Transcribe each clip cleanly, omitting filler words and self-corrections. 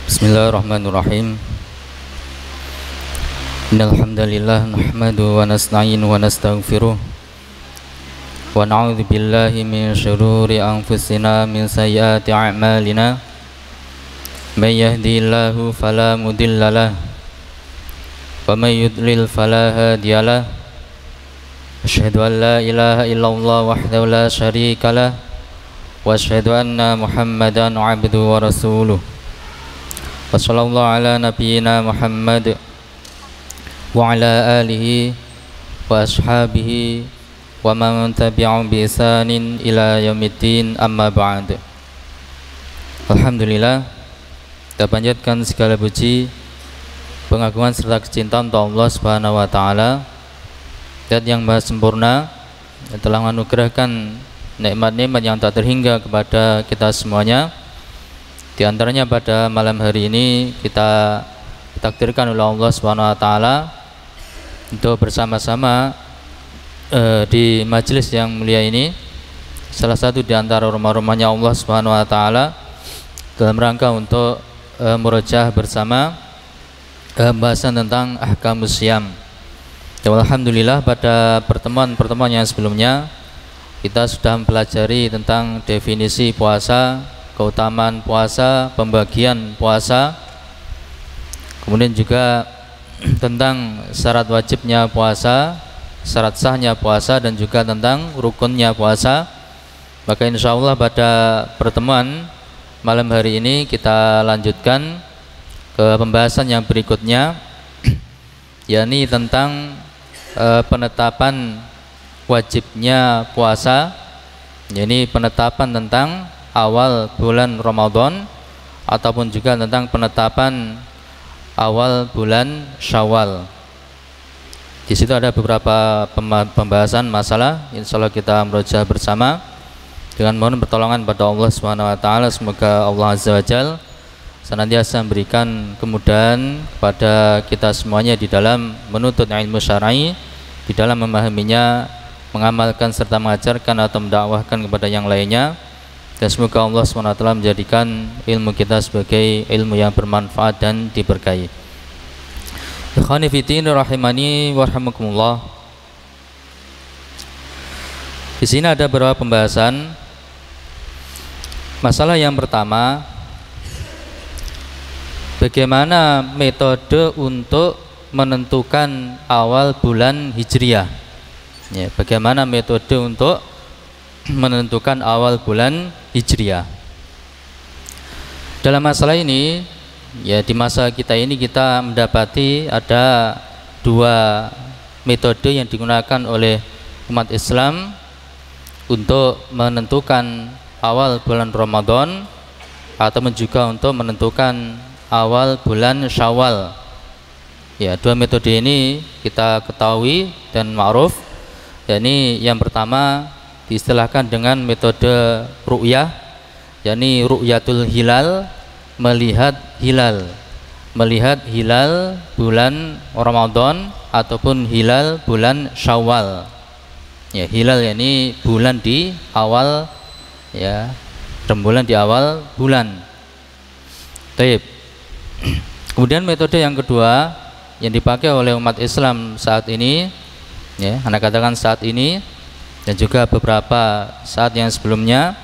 Bismillahirrahmanirrahim. Innal hamdalillah nahmaduhu wa nasta'inuhu wa nastaghfiruh wa na'udzu billahi min shururi anfusina min sayyiati a'malina. May yahdihillahu fala mudhillalah wa may yudlil fala hadiyalah. Asyhadu an la ilaha illallah wahdahu la syarikalah wa asyhadu anna Muhammadan 'abduhu wa rasuluh. Wa sallallahu ala nabiyyina Muhammad wa ala alihi wa ashabihi wa man tabi'ahum bi ihsanin ila yaumiddin, amma ba'd. Alhamdulillah, kita panjatkan segala puji, pengagungan serta kecintaan untuk Allah Subhanahu wa taala, Zat yang maha sempurna yang telah menganugerahkan nikmat-nikmat yang tak terhingga kepada kita semuanya. Di antaranya pada malam hari ini kita ditakdirkan oleh Allah Subhanahu wa taala untuk bersama-sama di majelis yang mulia ini, salah satu di antara rumah-rumahnya Allah Subhanahu wa taala, dalam rangka untuk murojaah bersama pembahasan tentang ahkamus syiyam. Alhamdulillah, pada pertemuan-pertemuan yang sebelumnya kita sudah mempelajari tentang definisi puasa, keutamaan puasa, pembagian puasa, kemudian juga tentang syarat wajibnya puasa, syarat sahnya puasa, dan juga tentang rukunnya puasa. Maka insya Allah pada pertemuan malam hari ini kita lanjutkan ke pembahasan yang berikutnya, yakni tentang penetapan wajibnya puasa, yakni penetapan tentang awal bulan Ramadan ataupun juga tentang penetapan awal bulan Syawal. Di situ ada beberapa pembahasan masalah. Insyaallah kita merojaah bersama dengan mohon pertolongan pada Allah Subhanahu wa taala. Semoga Allah Azza wa Jalla senantiasa memberikan kemudahan kepada kita semuanya di dalam menuntut ilmu syar'i, di dalam memahaminya, mengamalkan serta mengajarkan atau mendakwahkan kepada yang lainnya. Dan semoga Allah SWT menjadikan ilmu kita sebagai ilmu yang bermanfaat dan diberkahi. Ikhwani fiddin rahimani warahmatullah. Di sini ada beberapa pembahasan. Masalah yang pertama, bagaimana metode untuk menentukan awal bulan Hijriah? Ya, bagaimana metode untuk menentukan awal bulan Hijriah? Dalam masalah ini, ya, di masa kita ini kita mendapati ada dua metode yang digunakan oleh umat Islam untuk menentukan awal bulan Ramadan ataupun juga untuk menentukan awal bulan Syawal. Ya, dua metode ini kita ketahui dan ma'ruf. yakni yang pertama diistilahkan dengan metode ru'yah, yakni ru'yatul hilal, melihat hilal bulan Ramadan ataupun hilal bulan Syawal. Ya, hilal yakni bulan di awal, ya, rembulan di awal bulan. Baik. Kemudian metode yang kedua yang dipakai oleh umat Islam saat ini, ya, anak katakan saat ini dan juga beberapa saat yang sebelumnya,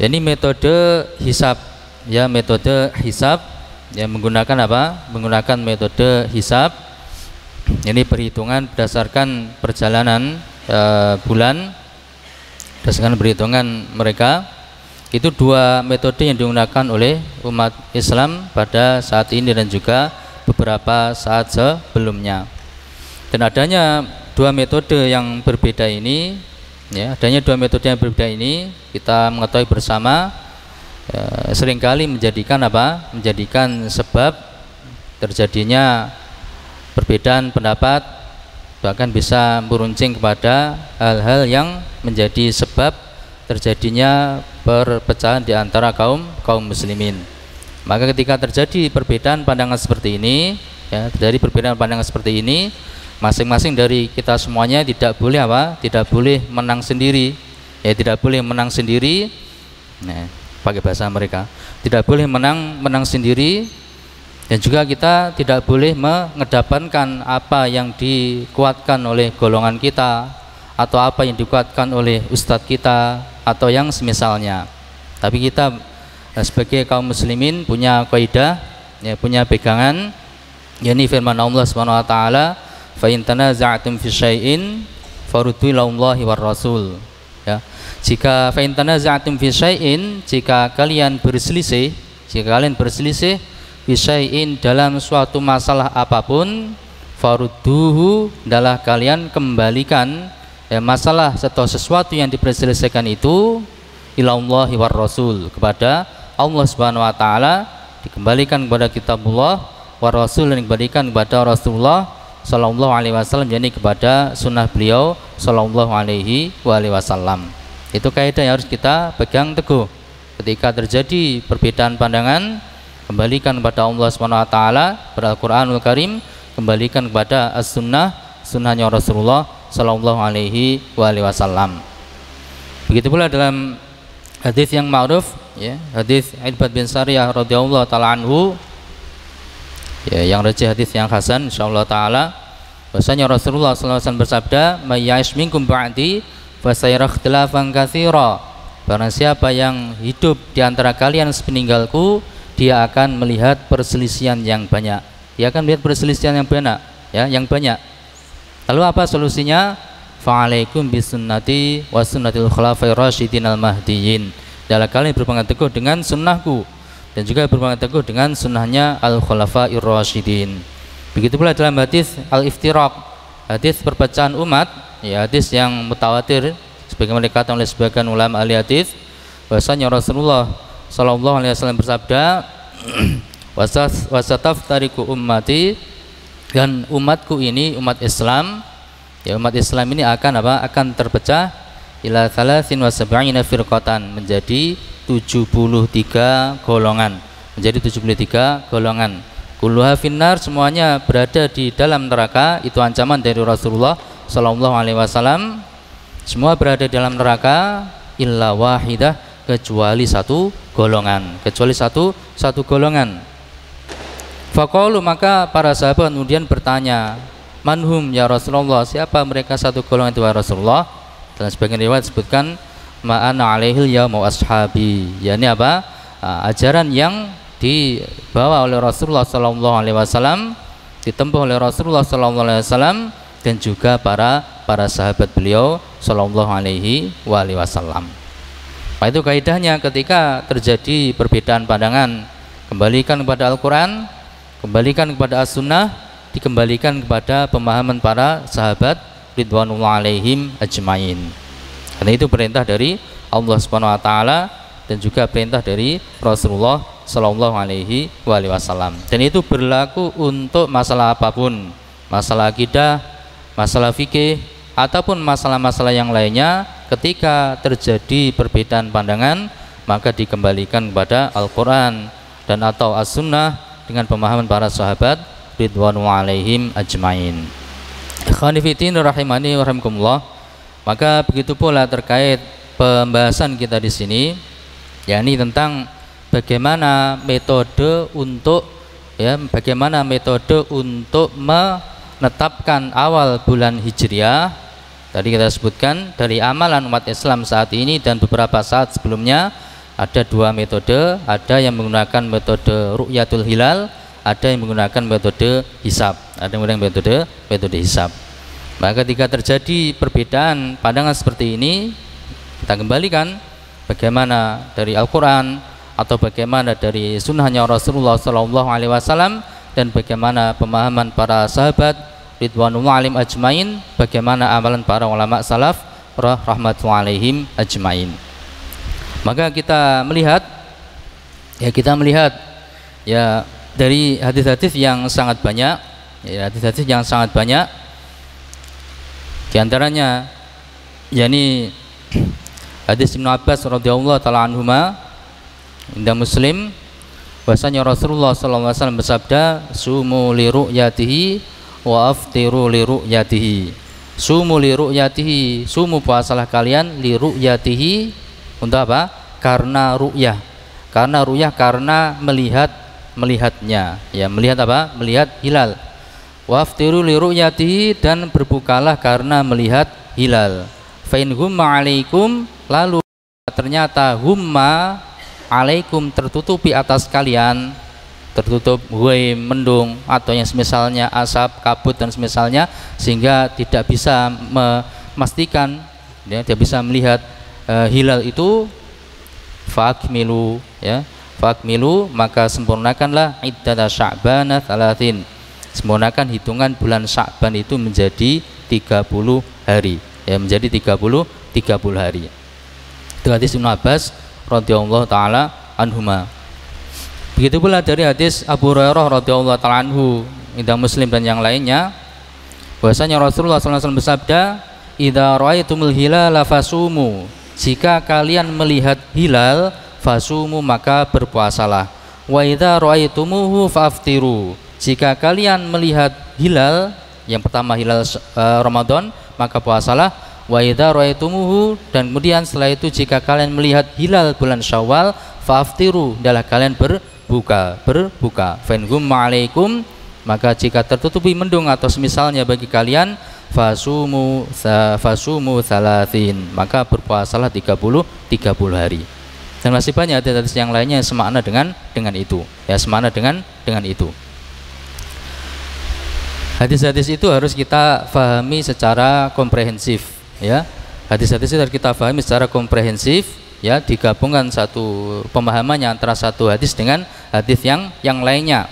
yakni metode hisab. Ya, metode hisab yang menggunakan apa? Menggunakan metode hisab. Ini perhitungan berdasarkan perjalanan bulan, berdasarkan perhitungan mereka. Itu dua metode yang digunakan oleh umat Islam pada saat ini dan juga beberapa saat sebelumnya. Dan adanya dua metode yang berbeda ini, ya, kita mengetahui bersama, seringkali menjadikan apa? Menjadikan sebab terjadinya perbedaan pendapat, bahkan bisa meruncing kepada hal-hal yang menjadi sebab terjadinya perpecahan di antara kaum muslimin. Maka ketika terjadi perbedaan pandangan seperti ini, ya, masing-masing dari kita semuanya tidak boleh apa? Tidak boleh menang sendiri. Ya, tidak boleh menang sendiri. Nah, pakai bahasa mereka. Tidak boleh menang sendiri, dan juga kita tidak boleh mengedepankan apa yang dikuatkan oleh golongan kita atau apa yang dikuatkan oleh ustadz kita atau yang semisalnya. Tapi kita sebagai kaum muslimin punya kaidah, ya, punya pegangan, yakni firman Allah Subhanahu wa taala, "Fa in tanaza'tum fi syai'in faruddu ila Allahi war Rasul." Ya. Jika fa in tanaza'tum fi syai'in, jika kalian berselisih fi syai'in dalam suatu masalah apapun, farudduhu, adalah kalian kembalikan, ya, masalah atau sesuatu yang diperselisihkan itu ila Allahi war Rasul, kepada Allah Subhanahu wa taala, dikembalikan kepada kitabullah, wa Rasul, dan dikembalikan kepada Rasulullah sallallahu alaihi wasallam, yakni kepada sunnah beliau sallallahu alaihi wasallam. Itu kaidah yang harus kita pegang teguh. Ketika terjadi perbedaan pandangan, kembalikan kepada Allah Subhanahu wa taala, pada Al-Qur'anul Karim, kembalikan kepada as-sunnah, sunnahnya Rasulullah sallallahu alaihi wasallam. Begitu pula dalam hadis yang ma'ruf, ya, hadis Irbad bin Sariyah radhiyallahu taala anhu, ya, yang rajih hadis yang hasan insyaallah taala, bahwasanya Rasulullah sallallahu alaihi wasallam bersabda, "May ya'ish minkum ba'di fa sayara ikhtilafan katsira." Barang siapa yang hidup di antara kalian sepeninggalku, dia akan melihat perselisihan yang banyak. Dia akan melihat perselisihan yang banyak, ya, yang banyak. Lalu apa solusinya? Fa'alaikum bisunnati wa sunnatil khulafair rasyidin al-mahdiyyin. Adalah kalian berpegang teguh dengan sunnahku, dan juga berpegang teguh dengan sunnahnya al-khulafair rasyidin. Begitu pula dalam hadis al-iftiraq, hadis perpecahan umat, ya, hadis yang mutawatir sebagaimana dikatakan oleh sebagian ulama ahli hadis, bahwasanya Rasulullah sallallahu alaihi wasallam bersabda, wasataftariku ummati, dan umatku ini, umat Islam, ya, umat Islam ini akan apa? Akan terpecah ila 73 firqatan, menjadi 73 golongan, menjadi 73 golongan. Kulluha finnar, semuanya berada di dalam neraka. Itu ancaman dari Rasulullah sallallahu alaihi wasallam. Semua berada di dalam neraka illa wahidah, kecuali satu golongan, kecuali satu golongan. Faqalu, maka para sahabat kemudian bertanya, manhum ya Rasulullah, siapa mereka satu golongan itu ya Rasulullah? Dalam sebagian riwayat disebutkan ma'ana alaihil yaum wa ashabi, yakni apa? Ajaran yang dibawa oleh Rasulullah sallallahu alaihi wasallam, ditempuh oleh Rasulullah sallallahu alaihi wasallam, dan juga para sahabat beliau sallallahu alaihi wasallam. Nah, itu kaidahnya ketika terjadi perbedaan pandangan, kembalikan kepada Al-Qur'an, kembalikan kepada As-Sunnah, dikembalikan kepada pemahaman para sahabat ridwanullah alaihim ajmain. Karena itu perintah dari Allah Subhanahu wa taala, dan juga perintah dari Rasulullah sallallahu alaihi wasallam. Dan itu berlaku untuk masalah apapun, masalah akidah, masalah fikih, ataupun masalah-masalah yang lainnya. Ketika terjadi perbedaan pandangan, maka dikembalikan kepada Al-Qur'an dan atau As-Sunnah dengan pemahaman para sahabat ridwanullah alaihim ajmain. Ikhwani fiddin rahimani wa rahimakumullah. Maka begitu pula terkait pembahasan kita di sini, yakni tentang bagaimana metode untuk menetapkan awal bulan Hijriah. Tadi kita sebutkan dari amalan umat Islam saat ini dan beberapa saat sebelumnya ada dua metode, ada yang menggunakan metode ru'yatul hilal, ada yang menggunakan metode hisab, ada yang menggunakan metode hisab. Maka ketika terjadi perbedaan pandangan seperti ini, kita kembalikan bagaimana dari Al-Quran atau bagaimana dari sunnahnya Rasulullah SAW, dan bagaimana pemahaman para sahabat ridwanullah alaihim ajmain, bagaimana amalan para ulama salaf rahmatullahi alaihim ajmain. Maka kita melihat ya dari hadis-hadis yang sangat banyak, di antaranya yakni hadis Ibnu Abbas radhiyallahu taala anhuma inda Muslim, bahwasanya Rasulullah sallallahu alaihi wasallam bersabda, sumu li ru'yatihi wa aftiru li ru'yatihi. Sumu li ru'yatihi, sumu puasalah kalian li ru'yatihi, untuk apa? Karena ru'yah, Karena ru'yah karena melihatnya, ya, melihat apa? Melihat hilal. Waftiru li ru'yatihi, dan berbukalah karena melihat hilal. Fa in humma 'alaikum, lalu ternyata humma 'alaikum tertutupi atas kalian, tertutup huai, mendung, atau yang semisalnya asap, kabut dan semisalnya, sehingga tidak bisa memastikan, ya, tidak bisa melihat hilal itu, fa'akmilu, ya, fa'akmilu, maka sempurnakanlah iddata Sya'bana 30, sempurnakan hitungan bulan Sya'ban itu menjadi 30 hari, ya, menjadi 30 hari. Itu hadis Ibnu Abbas radhiyallahu taala anhuma. Begitu pula dari hadis Abu Hurairah radhiyallahu taala anhu, Imam Muslim dan yang lainnya, bahwasanya Rasulullah SAW bersabda, "Idza ra'aitumul hilala fasumu." Jika kalian melihat hilal, fasumu, maka berpuasalah. Wa idza ra'aitumuhu faftiru. Jika kalian melihat hilal, yang pertama hilal Ramadan, maka puasalah. Wa idza ra'aitumuhu, dan kemudian setelah itu jika kalian melihat hilal bulan Syawal, faftiru, adalah kalian berbuka. Fa in gumma 'alaikum, maka jika tertutupi mendung atau semisalnya bagi kalian, fasumu 30, maka berpuasalah 30 hari. Dan masih banyak hadis yang lainnya yang semakna dengan itu, ya, semakna dengan itu. Hadis-hadis itu harus kita fahami secara komprehensif, ya. Hadis-hadis itu harus kita fahami secara komprehensif, ya, digabungkan satu pemahamannya antara satu hadis dengan hadis yang lainnya.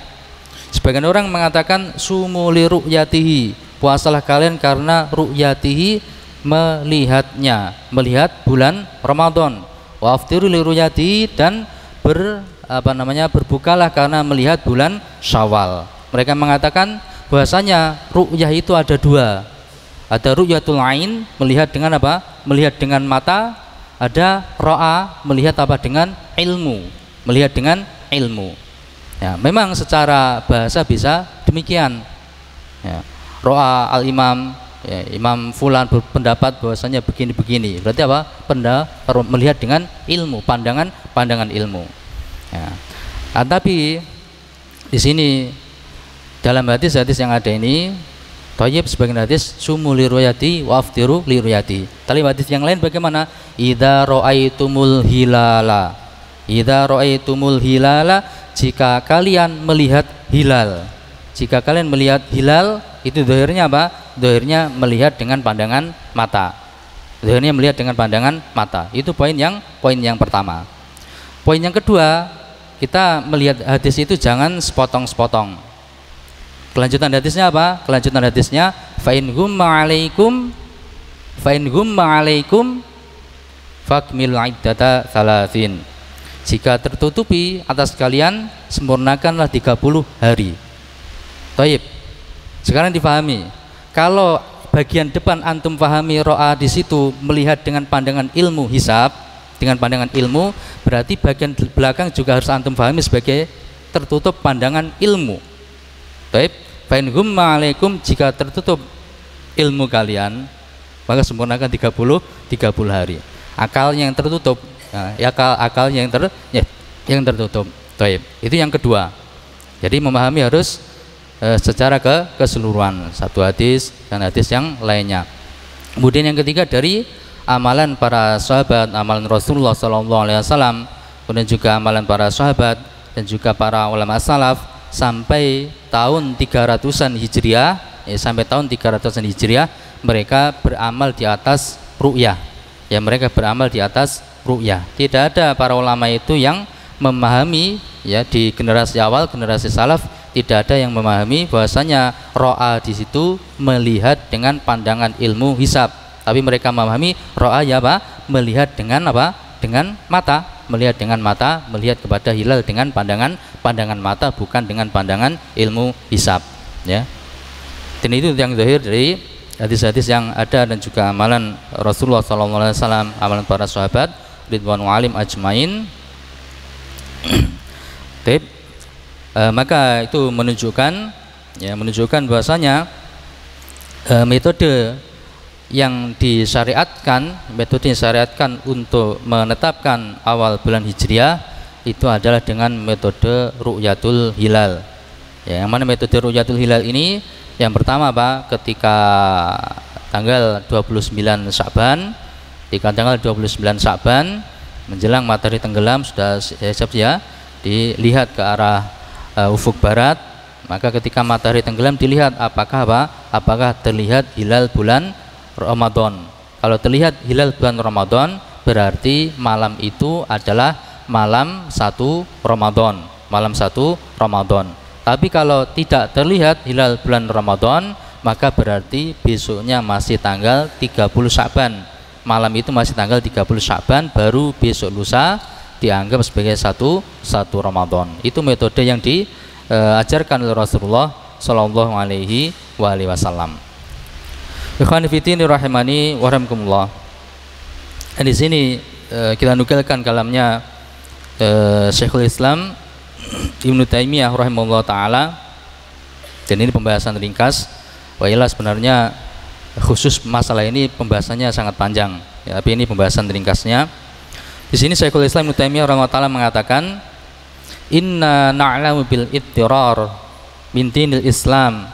Sebagian orang mengatakan sumu li ru'yatihi, puasalah kalian karena ru'yatihi, melihatnya, melihat bulan Ramadan. Wa aftiru li ru'yatihi, dan berbukalah karena melihat bulan Syawal. Mereka mengatakan bahwasanya ru'yah itu ada dua. Ada ru'yatul ain, melihat dengan apa? Melihat dengan mata. Ada ro'a, melihat apa? Dengan ilmu, melihat dengan ilmu. Ya, memang secara bahasa bisa demikian. Ya. Ro'a al-imam, ya, Imam Fulan berpendapat bahwasanya begini-begini. Berarti apa? Melihat dengan ilmu, pandangan ilmu. Ya. Tapi di sini dalam hadis-hadis yang ada ini, thayyib sebagian hadis sumu li ru'yati wa aftiru li ru'yati. Tapi hadis yang lain bagaimana? Idza ra'aitumul hilala. Idza ra'aitumul hilala, jika kalian melihat hilal. Jika kalian melihat hilal, itu zahirnya apa? Zahirnya melihat dengan pandangan mata. Zahirnya melihat dengan pandangan mata. Itu poin yang pertama. Poin yang kedua, kita melihat hadis itu jangan sepotong-sepotong. Kelanjutan hadisnya apa? Kelanjutan hadisnya, fa in gumma 'alaikum fakmil iddata 30. Jika tertutupi atas kalian, sempurnakanlah 30 hari. Thayyib. Sekarang difahami. Kalau bagian depan antum pahami ro'a di situ melihat dengan pandangan ilmu hisab, dengan pandangan ilmu, berarti bagian belakang juga harus antum pahami sebagai tertutup pandangan ilmu. Baik, fa in gumma 'alaikum, jika tertutup ilmu kalian, maka sempurnakan 30 hari. Akalnya yang tertutup, ya, akalnya yang tertutup. Baik, itu yang kedua. Jadi memahami harus secara keseluruhan satu hadis dan hadis yang lainnya. Kemudian yang ketiga, dari amalan para sahabat, amalan Rasulullah SAW, kemudian juga amalan para sahabat dan juga para ulama salaf sampai tahun 300-an Hijriah, sampai tahun 300-an Hijriah mereka beramal di atas ru'yah. Ya, mereka beramal di atas ru'yah. Tidak ada para ulama itu yang memahami, ya, di generasi awal, generasi salaf, tidak ada yang memahami bahwasanya ro'a di situ melihat dengan pandangan ilmu hisab, tapi mereka memahami ro'a, ya, apa? Melihat dengan apa? Dengan mata, melihat dengan mata, melihat kepada hilal dengan pandangan mata, bukan dengan pandangan ilmu hisab, ya. Dan itu yang zahir dari hadis-hadis yang ada dan juga amalan Rasulullah SAW, amalan para sahabat ridwanu alim ajmain. Maka itu menunjukkan bahwasanya metode yang disyariatkan untuk menetapkan awal bulan Hijriah itu adalah dengan metode ru'yatul hilal. Ya, yang mana metode ru'yatul hilal ini yang pertama apa? Ketika tanggal 29 Sya'ban, ketika tanggal 29 Sya'ban menjelang matahari tenggelam sudah siap ya dilihat ke arah ufuk barat, maka ketika matahari tenggelam dilihat apakah terlihat hilal bulan Ramadan. Kalau terlihat hilal bulan Ramadan berarti malam itu adalah malam 1 Ramadan, malam 1 Ramadan. Tapi kalau tidak terlihat hilal bulan Ramadan, maka berarti besoknya masih tanggal 30 Sya'ban. Malam itu masih tanggal 30 Sya'ban, baru besok lusa dianggap sebagai satu Ramadan. Itu metode yang diajarkan oleh Rasulullah Shallallahu Alaihi Wasallam. Ikhwan fillah rahimani wa rahimakumullah. Di sini kita nukilkan kalamnya Syekhul Islam Ibnu Taimiyah rahimahullah taala, dan ini pembahasan ringkas. Wailah sebenarnya khusus masalah ini pembahasannya sangat panjang ya, tapi ini pembahasan ringkasnya. Di sini Syekhul Islam Ibnu Taimiyah rahimahullah taala mengatakan, inna na'lamu bil ittirar min dinil Islam.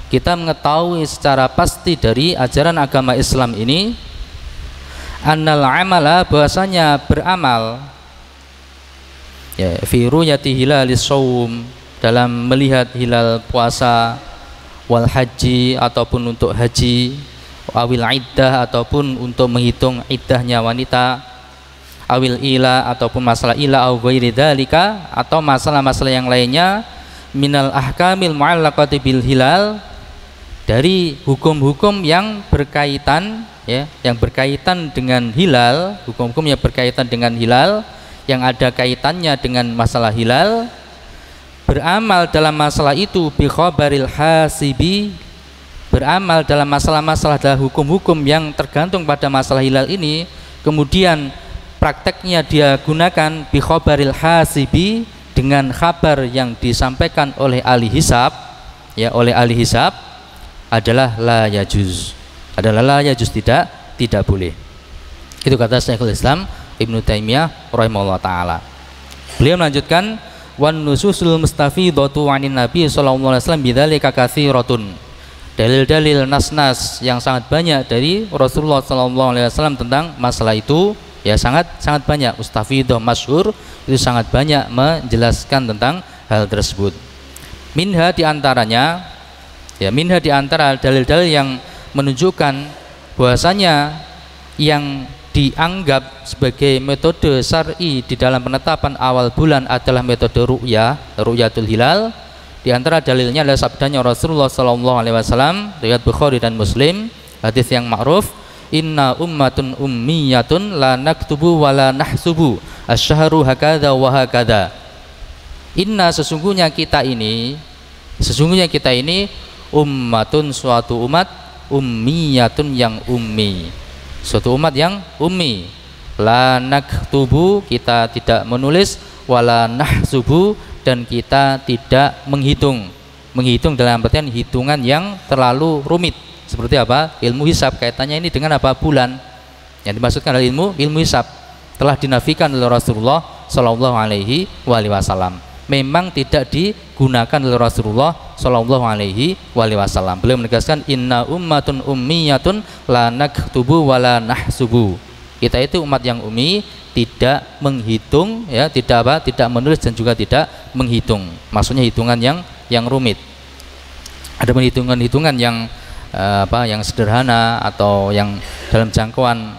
Kita mengetahui secara pasti dari ajaran agama Islam ini, annal amala, bahwasanya beramal ya, fi ru'yati hilalis shaum, dalam melihat hilal puasa, wal haji, ataupun untuk haji, awil iddah, ataupun untuk menghitung iddahnya wanita, awil ila, ataupun masalah ila, au ghairi dzalika, atau masalah-masalah yang lainnya, minal ahkamil mu'allaqati bil hilal, dari hukum-hukum yang berkaitan ya, yang berkaitan dengan hilal, hukum-hukum yang berkaitan dengan hilal, yang ada kaitannya dengan masalah hilal, beramal dalam masalah itu bi khabaril hasibi, beramal dalam masalah-masalah adalah hukum-hukum yang tergantung pada masalah hilal ini, kemudian prakteknya dia gunakan bi khabaril hasibi, dengan kabar yang disampaikan oleh ahli hisab ya, oleh ahli hisab, adalah la yajuz, tidak boleh. Itu kata Syekhul Islam Ibnu Taimiyah rahimahullah taala. Beliau melanjutkan, wan nususul mustafidatu 'anin nabi sallallahu alaihi wasallam bidzalika katsiratun. Dalil-dalil nas-nas yang sangat banyak dari Rasulullah sallallahu alaihi wasallam tentang masalah itu ya sangat banyak. Mustafidah masyhur itu sangat banyak menjelaskan tentang hal tersebut. Minha diantaranya ya, minha diantara dalil-dalil yang menunjukkan bahwasanya yang dianggap sebagai metode syar'i di dalam penetapan awal bulan adalah metode ru'yatul hilal. Di antara dalilnya adalah sabdanya Rasulullah sallallahu alaihi wasallam riwayat Bukhari dan Muslim, hadis yang ma'ruf, inna ummatun ummiyatun la naktubu wa la nahsubu asyhuru hakadha wa hakadha. Inna, sesungguhnya kita ini ummatun, suatu umat, ummiyatun, yang ummi, suatu umat yang ummi, la naktubu, kita tidak menulis, wala nahsubu, dan kita tidak menghitung dalam artian hitungan yang terlalu rumit. Seperti apa? Ilmu hisab, kaitannya ini dengan apa? Bulan. Yang dimaksudkan adalah ilmu hisab, telah dinafikan oleh Rasulullah sallallahu alaihi wasallam. Memang tidak digunakan oleh Rasulullah sallallahu alaihi wasallam. Beliau menegaskan, inna ummatun ummiyatun la naktubu wa la nahsubu. Kita itu umat yang ummi, tidak menghitung ya, tidak menulis dan juga tidak menghitung. Maksudnya hitungan yang rumit. Ada hitungan yang yang sederhana atau yang dalam jangkauan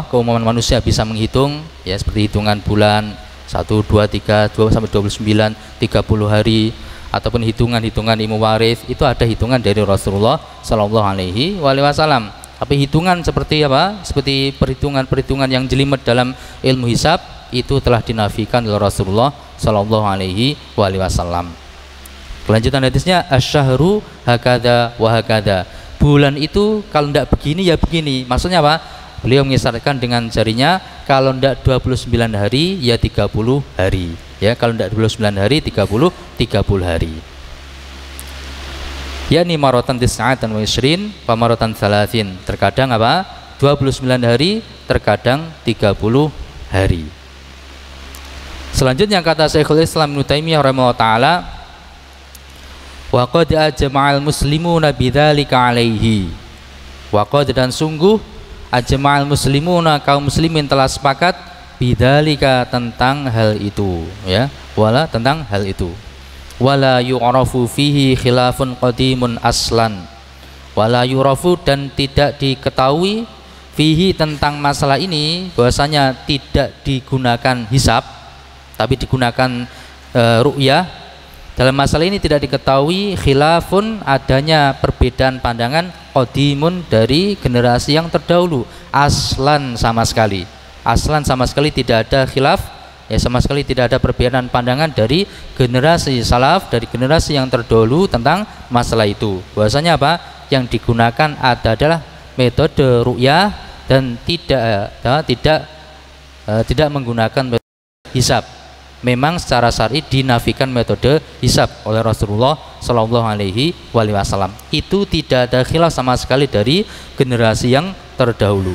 keumuman manusia bisa menghitung ya, seperti hitungan bulan 1, 2, 3, 2 sampai 29, 30 hari, ataupun hitungan ilmu waris, itu ada hitungan dari Rasulullah sallallahu alaihi wasallam. Tapi hitungan seperti seperti perhitungan yang jelimet dalam ilmu hisab, itu telah dinafikan oleh Rasulullah sallallahu alaihi wasallam. Kelanjutan hadisnya, asyhuru hakadha wa hakadha. Bulan itu kalau tidak begini ya begini. Maksudnya apa? Beliau mengisyaratkan dengan jarinya, kalau tidak 29 hari ya 30 hari. Ya, kalau tidak 29 hari 30 hari. Yani maratan tis'atan wa isrin wa maratan thalathin. Terkadang 29 hari, terkadang 30 hari. Selanjutnya kata Syekhul Islam Ibnu Taimiyah rahimahullah taala, wa qad ajma'al muslimuna bidzalika alaihi. Wa qad dan sungguh ajma'al muslimuna kaum muslimin telah sepakat bidzalika tentang hal itu, ya. Wala tentang hal itu. Wala yu'rafu fihi khilafun qadimun aslan. Wala yu'rafu dan tidak diketahui fihi tentang masalah ini bahwasanya tidak digunakan hisab tapi digunakan ru'yah. Dalam masalah ini tidak diketahui khilafun adanya perbedaan pandangan qadimun dari generasi yang terdahulu, aslan sama sekali tidak ada khilaf, ya, sama sekali tidak ada perbedaan pandangan dari generasi salaf, dari generasi yang terdahulu tentang masalah itu. Bahwasanya apa yang digunakan adalah metode ru'yah dan tidak menggunakan metode hisab. Memang secara syar'i dinafikan metode hisab oleh Rasulullah Shallallahu Alaihi Wasallam. Itu tidak ada khilaf sama sekali dari generasi yang terdahulu.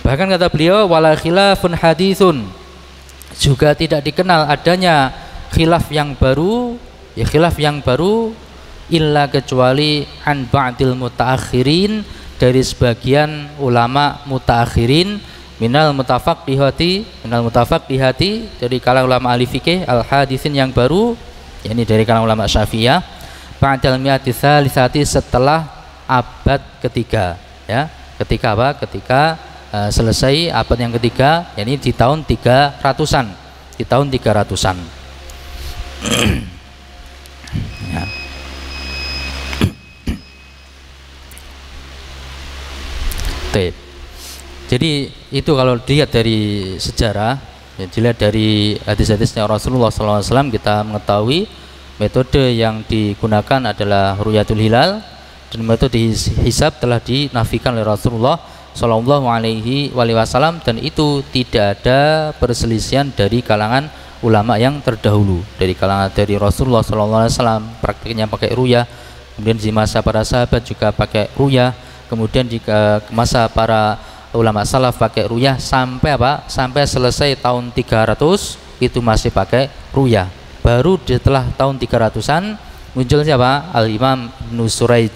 Bahkan kata beliau, wala khilafun haditsun, juga tidak dikenal adanya khilaf yang baru, ya khilaf yang baru, illa kecuali an ba'dil mutaakhirin, dari sebagian ulama mutaakhirin, minal mutafaqihati dari kalangan ulama ahli fikih, al haditsin yang baru, yakni dari kalangan ulama Syafi'iyah, ba'dal mi'ati tsalisati setelah abad ketiga, ya. Ketika apa? Ketika selesai abad yang ketiga, yakni di tahun 300-an, di tahun 300-an. Ya. Jadi itu kalau dilihat dari sejarah, ya, dilihat dari hadis-hadisnya Rasulullah SAW, kita mengetahui metode yang digunakan adalah ru'yatul hilal, dan metode hisab telah dinafikan oleh Rasulullah Shallallahu Alaihi Wasallam, dan itu tidak ada perselisihan dari kalangan ulama yang terdahulu, dari kalangan dari Rasulullah Shallallahu Alaihi Wasallam praktiknya pakai ru'yah, kemudian di masa para sahabat juga pakai ru'yah, kemudian jika masa para ulama salaf pakai ru'yah sampai apa? Sampai selesai tahun 300 itu masih pakai ru'yah. Baru setelah tahun 300-an muncul siapa? Al-Imam Ibnu Suraij.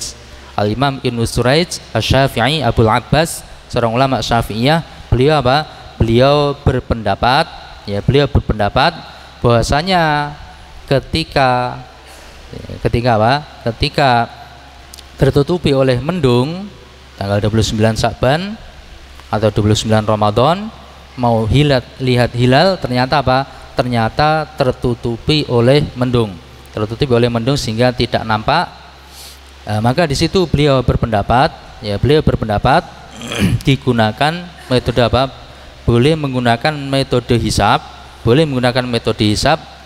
Al-Imam Ibnu Suraij Asy-Syafi'i Abul Abbas, seorang ulama Syafi'iyah. Beliau apa? Beliau berpendapat, ya, beliau berpendapat bahwasanya ketika apa? Ketika tertutupi oleh mendung tanggal 29 Sya'ban atau 29 Ramadan, mau lihat hilal, ternyata apa? Ternyata tertutupi oleh mendung, sehingga tidak nampak. Maka di situ beliau berpendapat, ya, beliau berpendapat digunakan metode apa? Boleh menggunakan metode hisab,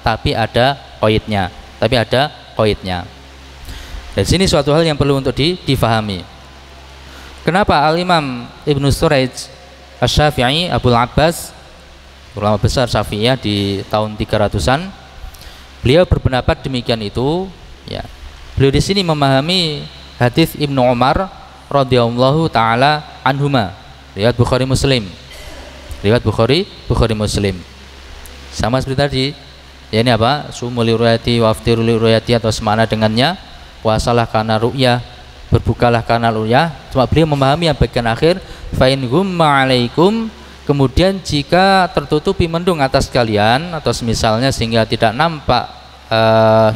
tapi ada qaidnya, Dan sini suatu hal yang perlu untuk difahami. Kenapa Al-Imam Ibnu Suraij Asy-Syafi'i Abul Abbas, ulama besar Syafi'iyah di tahun 300-an, beliau berpendapat demikian itu, ya. Beliau di sini memahami hadis Ibnu Umar radhiyallahu taala anhuma, riwayat Bukhari Muslim. Sama seperti tadi, ya, ini apa? Sumuli ru'yati wa aftiru li ru'yati, atau semana dengannya, puasalah karena ru'yah, berbukalah karena ru'yah. Cuma beliau memahami yang bagian akhir, fa in ghumma alaikum, kemudian jika tertutupi mendung atas kalian atau semisalnya sehingga tidak nampak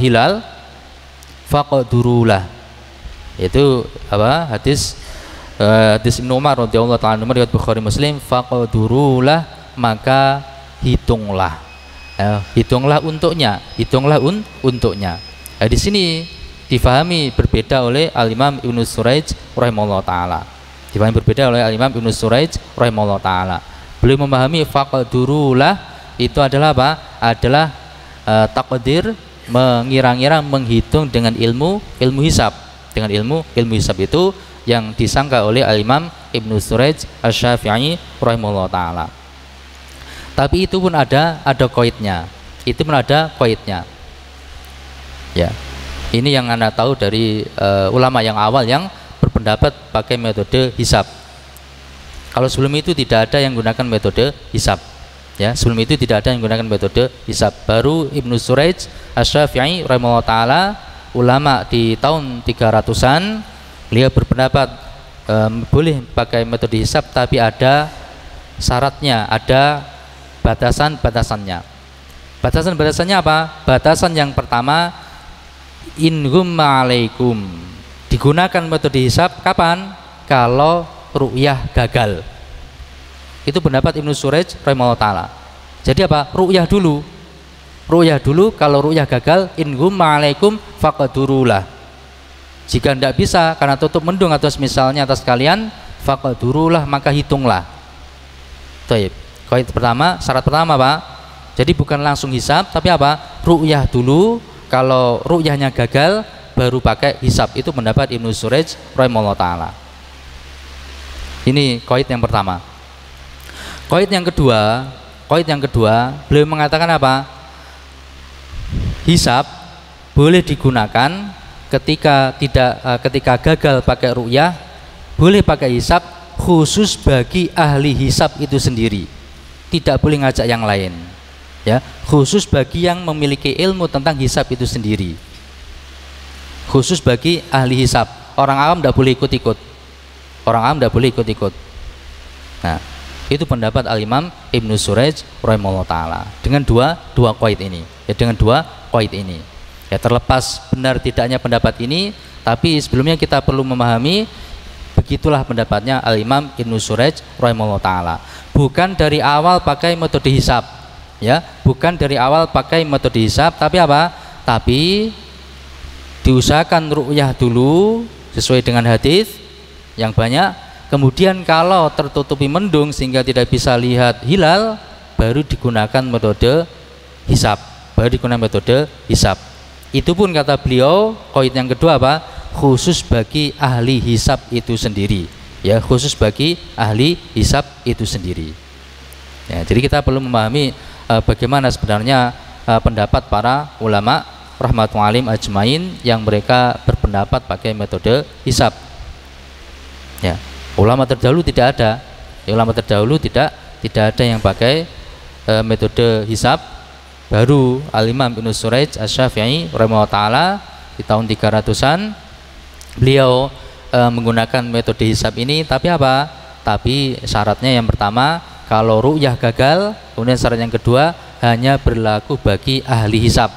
hilal, faqdurulah. Itu apa? Hadis Ibnu Umar radhiyallahu ta'ala anhu, riwayat Bukhari Muslim, faqdurulah, maka hitunglah. Hitunglah untuknya. Di sini difahami berbeda oleh Al-Imam Ibnu Suraij rahimahullah taala. Beliau memahami faqdurulah itu adalah apa? Adalah takdir, mengira-ngira, menghitung dengan ilmu hisab. Dengan ilmu hisab itu yang disangka oleh Al-Imam Ibnu Suraij Asy-Syafi'i rahimahullah taala. Tapi itu pun ada qaidnya. Ya. Ini yang Anda tahu dari ulama yang awal yang berpendapat pakai metode hisab. Kalau sebelum itu tidak ada yang menggunakan metode hisab. Ya, sebelum itu tidak ada yang menggunakan metode hisab. Baru Ibnu Suraij Asy-Syafi'i rahimahullah taala, ulama di tahun 300-an, beliau berpendapat boleh pakai metode hisab tapi ada syaratnya, ada batasan-batasannya. Batasan-batasannya apa? Batasan yang pertama, in ghumma alaikum. Digunakan metode hisab kapan? Kalau ru'yah gagal. Itu pendapat Ibnu Suraij rahimahullah taala. Jadi apa? Ru'yah dulu. Ru'yah dulu, kalau ru'yah gagal, in ghumma alaikum faqdurulah. Jika tidak bisa karena tutup mendung atau misalnya atas kalian, faqdurulah, maka hitunglah. Baik. Kaidah pertama, syarat pertama Pak. Jadi bukan langsung hisab tapi apa? Ru'yah dulu, kalau ru'yahnya gagal baru pakai hisab. Itu pendapat Ibnu Suraij rahimahullah taala. Ini kaidah yang pertama. Kaidah yang kedua, beliau mengatakan apa? Hisab boleh digunakan ketika gagal pakai ru'yah, boleh pakai hisab khusus bagi ahli hisab itu sendiri. Tidak boleh ngajak yang lain. Ya, khusus bagi yang memiliki ilmu tentang hisab itu sendiri. Khusus bagi ahli hisab. Orang awam tidak boleh ikut-ikut. Nah, itu pendapat Al-Imam Ibnu Suraij rahimahullah taala. Dengan dua qaid ini. Ya, terlepas benar tidaknya pendapat ini, tapi sebelumnya kita perlu memahami begitulah pendapatnya Al-Imam Ibnu Suraij rahimahullah taala. Bukan dari awal pakai metode hisab. Ya, bukan dari awal pakai metode hisab, tapi apa? Tapi diusahakan ru'yah dulu sesuai dengan hadis yang banyak. Kemudian kalau tertutupi mendung sehingga tidak bisa lihat hilal, baru digunakan metode hisab. Itu pun kata beliau, qaid yang kedua apa? Khusus bagi ahli hisab itu sendiri. Ya, khusus bagi ahli hisab itu sendiri. Ya, jadi kita perlu memahami bagaimana sebenarnya pendapat para ulama rahmatullahi alaihim ajmain yang mereka berpendapat pakai metode hisab. Ya. Ulama terdahulu tidak ada. Tidak ada yang pakai metode hisab. Baru Al-Imam Ibnu Suraij Asy-Syafi'i rahimahullah taala di tahun 300-an beliau menggunakan metode hisab ini, tapi apa? Tapi syaratnya yang pertama, kalau ru'yah gagal, kemudian syarat yang kedua hanya berlaku bagi ahli hisab.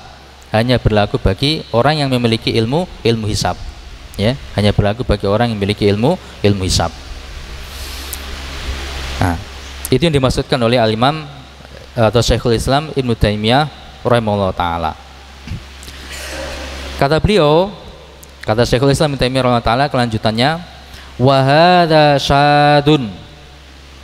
Hanya berlaku bagi orang yang memiliki ilmu hisab. Ya, hanya berlaku bagi orang yang memiliki ilmu hisab. Nah, itu yang dimaksudkan oleh Al-Imam atau Syekhul Islam Ibnu Taimiyah rahimahullah taala. Kata Syekhul Islam Ibnu Taimiyah rahimahullah taala kelanjutannya, wa hadza syadun.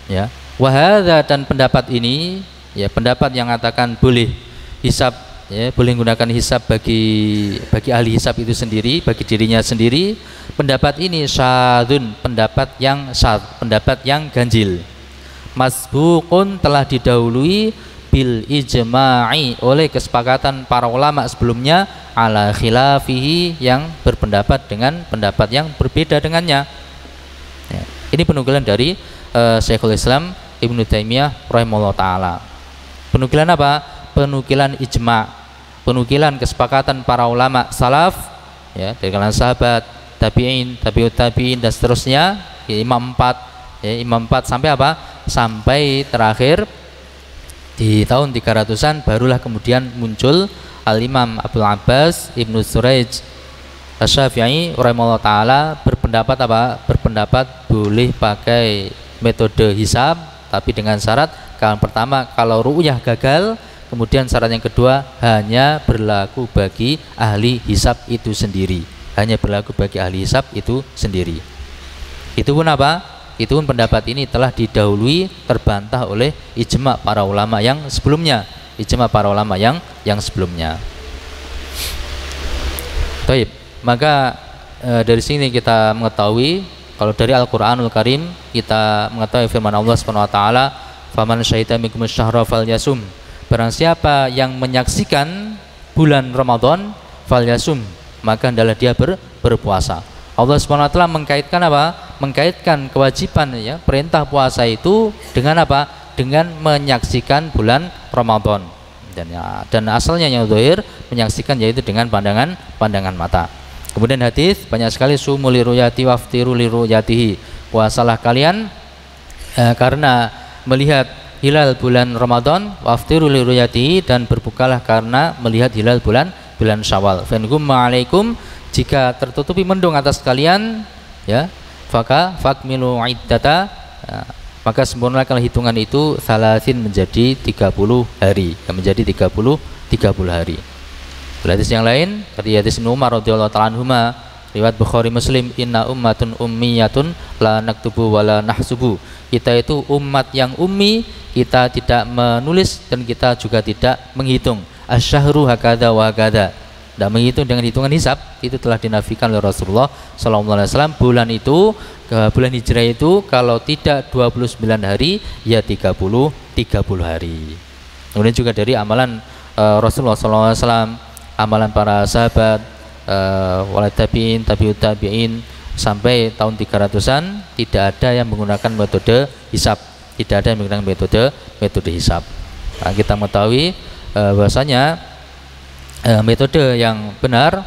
Ya, wa hadza, dan pendapat ini, ya, pendapat yang mengatakan boleh hisab, ya, boleh menggunakan hisab bagi ahli hisab itu sendiri, bagi dirinya sendiri. Pendapat ini syadun, pendapat yang ganjil. Masbuqun, telah didahului bil ijma'i, oleh kesepakatan para ulama sebelumnya, ala khilafihi, yang berpendapat dengan pendapat yang berbeda dengannya. Ya, ini penukilan dari Syekhul Islam Ibnu Taimiyah rahimahullah taala. Penukilan apa? Penukilan ijma', penukilan kesepakatan para ulama salaf, ya, dari kalangan sahabat, tabi'in, tabi'ut tabi'in, dan seterusnya, ya, imam 4 sampai apa? Sampai terakhir di tahun 300-an barulah kemudian muncul Al-Imam Abdul Abbas Ibnu Suraij Asy-Syafi'i rahimahullah taala berpendapat apa? Berpendapat boleh pakai metode hisab, tapi dengan syarat, yang pertama kalau ru'yah gagal, kemudian syarat yang kedua hanya berlaku bagi ahli hisab itu sendiri. Itu pun apa? Itu pun pendapat ini telah didahului, terbantah oleh ijma' para ulama yang sebelumnya. Baik, maka dari sini kita mengetahui, kalau dari Al-Qur'anul Karim kita mengetahui firman Allah Subhanahu wa taala, faman syahida minkum syahra falyasum. Barang siapa yang menyaksikan bulan Ramadan, falyasum, maka hendaklah dia berpuasa. Allah Subhanahu wa taala mengkaitkan apa? Mengkaitkan kewajiban, ya, perintah puasa itu dengan apa? dengan menyaksikan bulan Ramadan. Dan asalnya yang zahir menyaksikan yaitu dengan pandangan mata. Kemudian hadis banyak sekali sumu liruyati waftiru liruyatihi, puasalah kalian karena melihat hilal bulan Ramadan, waftiru liruyatihi, dan berbukalah karena melihat hilal bulan Syawal. Fa in gumma alaikum, jika tertutupi mendung atas kalian, ya, fakmilu iddata, maka sempurnakan hitungan itu salasin menjadi 30 hari, menjadi 30 hari. Hadis yang lain dari hadis Ibnu Umar radhiyallahu ta'ala anhuma, riwayat Bukhari Muslim, inna ummatun ummiyatun la naktubu wa la nahsubu. Kita itu umat yang ummi, kita tidak menulis dan kita juga tidak menghitung. Asyahru hakada wa hakada, tidak menghitung dengan hitungan hisab. Itu telah dinafikan oleh Rasulullah SAW. Bulan itu, bulan hijrah itu kalau tidak 29 hari ya 30 hari. Kemudian juga dari amalan Rasulullah SAW, amalan para sahabat, wala tabi'in, tabi'ut tabi'in, sampai tahun 300-an tidak ada yang menggunakan metode hisab, tidak ada yang menggunakan metode hisab. Nah, kita mengetahui bahwasanya metode yang benar,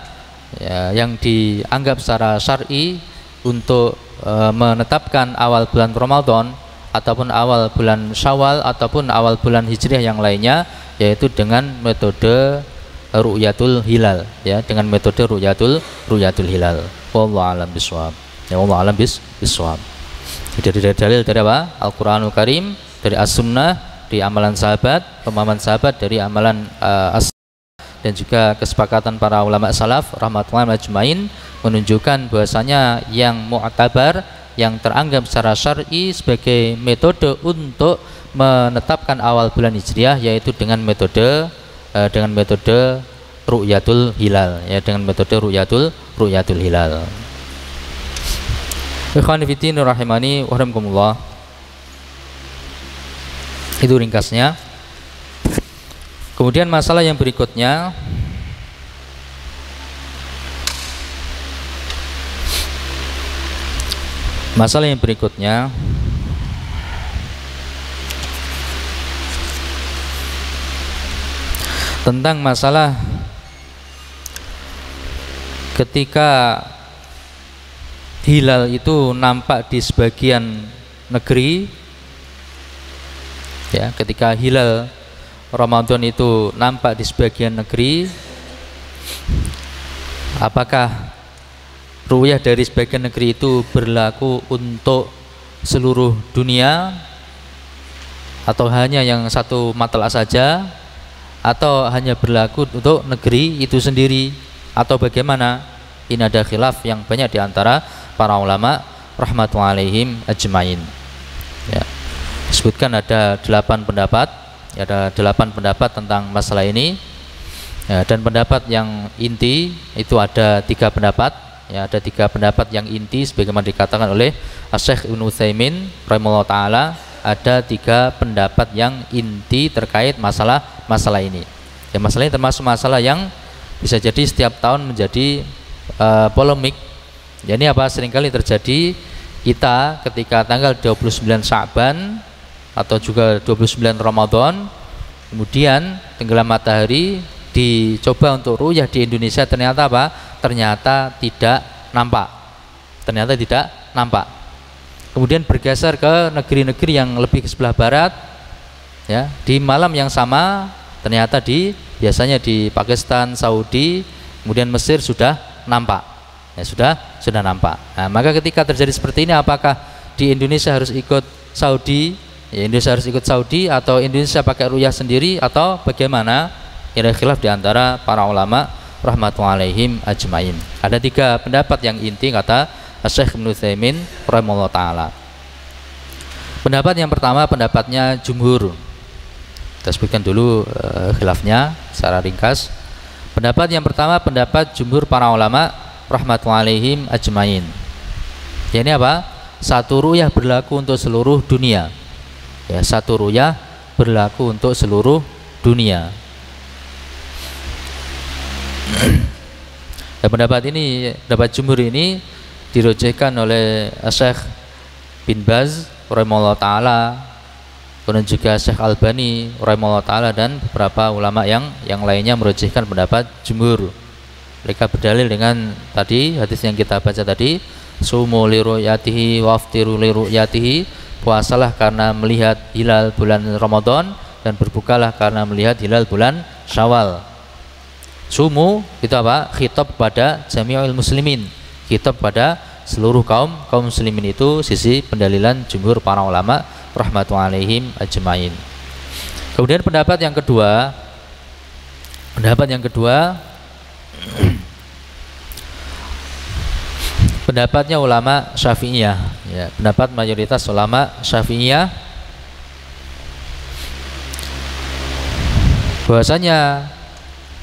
ya, yang dianggap secara syar'i untuk menetapkan awal bulan Ramadan ataupun awal bulan Syawal ataupun awal bulan Hijriah yang lainnya, yaitu dengan metode ru'yatul hilal, ya, dengan metode ru'yatul hilal. Wallahu a'lam bishawab. Ya, wallahu a'lam bishawab. Dari dalil dari apa? Al-Qur'anul Karim, dari As-Sunnah, di amalan sahabat, pemahaman sahabat, dari amalan dan juga kesepakatan para ulama salaf rahmatullahi ajmain, menunjukkan bahwasanya yang mu'tabar, yang teranggap secara syar'i sebagai metode untuk menetapkan awal bulan Hijriah, yaitu dengan metode ru'yatul hilal, ya, dengan metode ru'yatul hilal. Ikhwani fiddin rahimani wa rahimakumullah. Itu ringkasnya. Kemudian masalah yang berikutnya, tentang masalah ketika hilal itu nampak di sebagian negeri, ya, ketika hilal Ramadan itu nampak di sebagian negeri, apakah ru'yah dari sebagian negeri itu berlaku untuk seluruh dunia atau hanya yang satu matlaah saja, atau hanya berlaku untuk negeri itu sendiri, atau bagaimana? Ini ada khilaf yang banyak di antara para ulama rahmatullahi alaihim ajmain. Ya. Disebutkan ada 8 pendapat, ya, ada 8 pendapat tentang masalah ini. Ya, dan pendapat yang inti itu ada 3 pendapat. Ya, ada 3 pendapat yang inti sebagaimana dikatakan oleh Syekh Ibnu Utsaimin rahimahullah taala. Ada 3 pendapat yang inti terkait masalah ini. Ya, masalah ini termasuk masalah yang bisa jadi setiap tahun menjadi polemik. Jadi apa, seringkali terjadi kita ketika tanggal 29 Sya'ban atau juga 29 Ramadan, kemudian tenggelam matahari, dicoba untuk ru'yah di Indonesia, ternyata apa? Ternyata tidak nampak. Kemudian bergeser ke negeri-negeri yang lebih ke sebelah barat, ya, di malam yang sama ternyata biasanya di Pakistan, Saudi, kemudian Mesir sudah nampak, ya, sudah nampak. Nah, maka ketika terjadi seperti ini, apakah di Indonesia harus ikut Saudi, ya, Indonesia harus ikut Saudi, atau Indonesia pakai ru'yah sendiri, atau bagaimana? Ada khilaf di antara para ulama rahmatullahi alaihim ajmain. Ada 3 pendapat yang inti, kata Syekh Ibnu Utsaimin rahimahullah taala. Pendapat yang pertama pendapatnya jumhur. Kita sebutkan dulu khilafnya secara ringkas. Pendapat yang pertama pendapat jumhur para ulama rahmatullahi alaihim ajmain. Ya, ini apa? Satu ru'yah berlaku untuk seluruh dunia. Ya, satu ru'yah berlaku untuk seluruh dunia. Dan pendapat jumhur ini dirujukkan oleh Syekh bin Baz rahimahullah taala, kemudian juga Syekh Albani rahimahullah taala dan beberapa ulama yang lainnya merujihkan pendapat jumhur. Mereka berdalil dengan tadi hadis yang kita baca tadi, sumu li ru'yatihi waftiru li ru'yatihi, puasalah karena melihat hilal bulan Ramadan dan berbukalah karena melihat hilal bulan Syawal. Sumu itu apa? Khitab pada jami'ul muslimin, khitab pada seluruh kaum muslimin. Itu sisi pendalilan jumhur para ulama rahmatullahi alaihim ajmain. Kemudian pendapat yang kedua pendapatnya ulama Syafi'iyah, ya, pendapat mayoritas ulama Syafi'iyah bahwasanya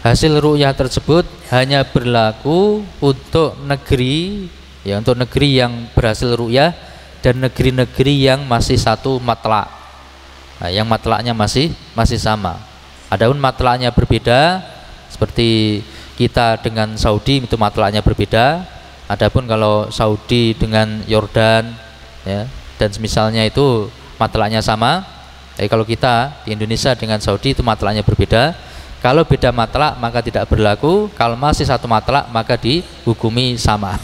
hasil ru'yah tersebut hanya berlaku untuk negeri, ya, untuk negeri yang berhasil ru'yah dan negeri-negeri yang masih satu matlak, nah, yang matlaknya masih sama. Adapun matlaknya berbeda, seperti kita dengan Saudi itu matlaknya berbeda. Adapun kalau Saudi dengan Yordan, ya, dan semisalnya itu matlaknya sama. Kalau kita di Indonesia dengan Saudi itu matlaknya berbeda. Kalau beda matlak maka tidak berlaku. Kalau masih satu matlak maka dihukumi sama.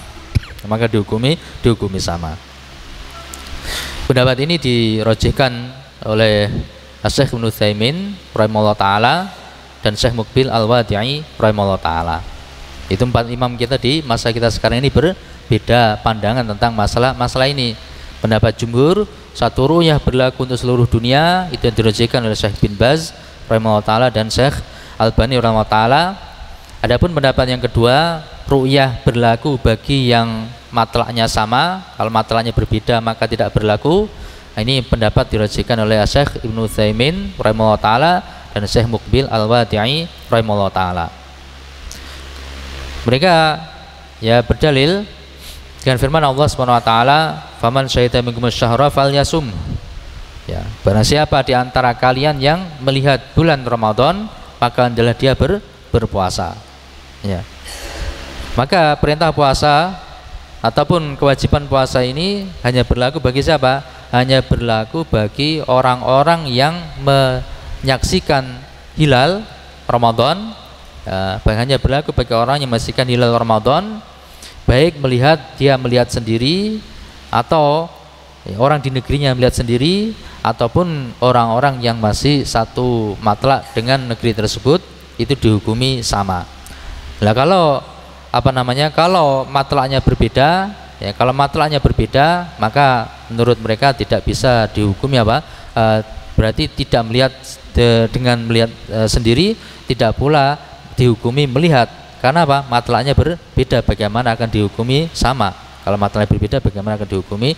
Maka dihukumi sama. Pendapat ini dirojihkan oleh Syekh Ibnu Utsaimin rahimahullah taala dan Syekh Muqbil Al-Wadi'i rahimahullah taala. Itu empat imam kita di masa kita sekarang ini berbeda pandangan tentang masalah ini. Pendapat jumhur satu ru'yah berlaku untuk seluruh dunia, itu yang dirojihkan oleh Syekh bin Baz rahimahullah taala dan Syekh Albani rahimahullah taala. Adapun pendapat yang kedua, ru'yah berlaku bagi yang matlaknya sama, kalau matlaknya berbeda maka tidak berlaku. Nah, ini pendapat dirojihkan oleh Syekh Ibnu Utsaimin rahimahullah taala dan Syekh Muqbil Al-Wadi'i rahimahullah taala. Mereka ya berdalil dengan firman Allah Subhanahu wa taala, "Faman syahida minkum asy-syahra falyasum." Ya, barang siapa di antara kalian yang melihat bulan Ramadan, maka hendaklah dia berpuasa. Ya. Maka perintah puasa ataupun kewajiban puasa ini hanya berlaku bagi siapa? Hanya berlaku bagi orang-orang yang menyaksikan hilal Ramadan. Ya, hanya berlaku bagi orang yang menyaksikan hilal Ramadan, baik dia melihat sendiri atau ya, orang di negerinya melihat sendiri, ataupun orang-orang yang masih satu matlak dengan negeri tersebut, itu dihukumi sama. Nah, kalau kalau matlaknya berbeda, ya, kalau matlaknya berbeda maka menurut mereka tidak bisa dihukumi berarti tidak melihat dengan melihat sendiri, tidak pula dihukumi melihat. Karena apa? Matlaknya berbeda, bagaimana akan dihukumi sama? Kalau matlaknya berbeda, bagaimana akan dihukumi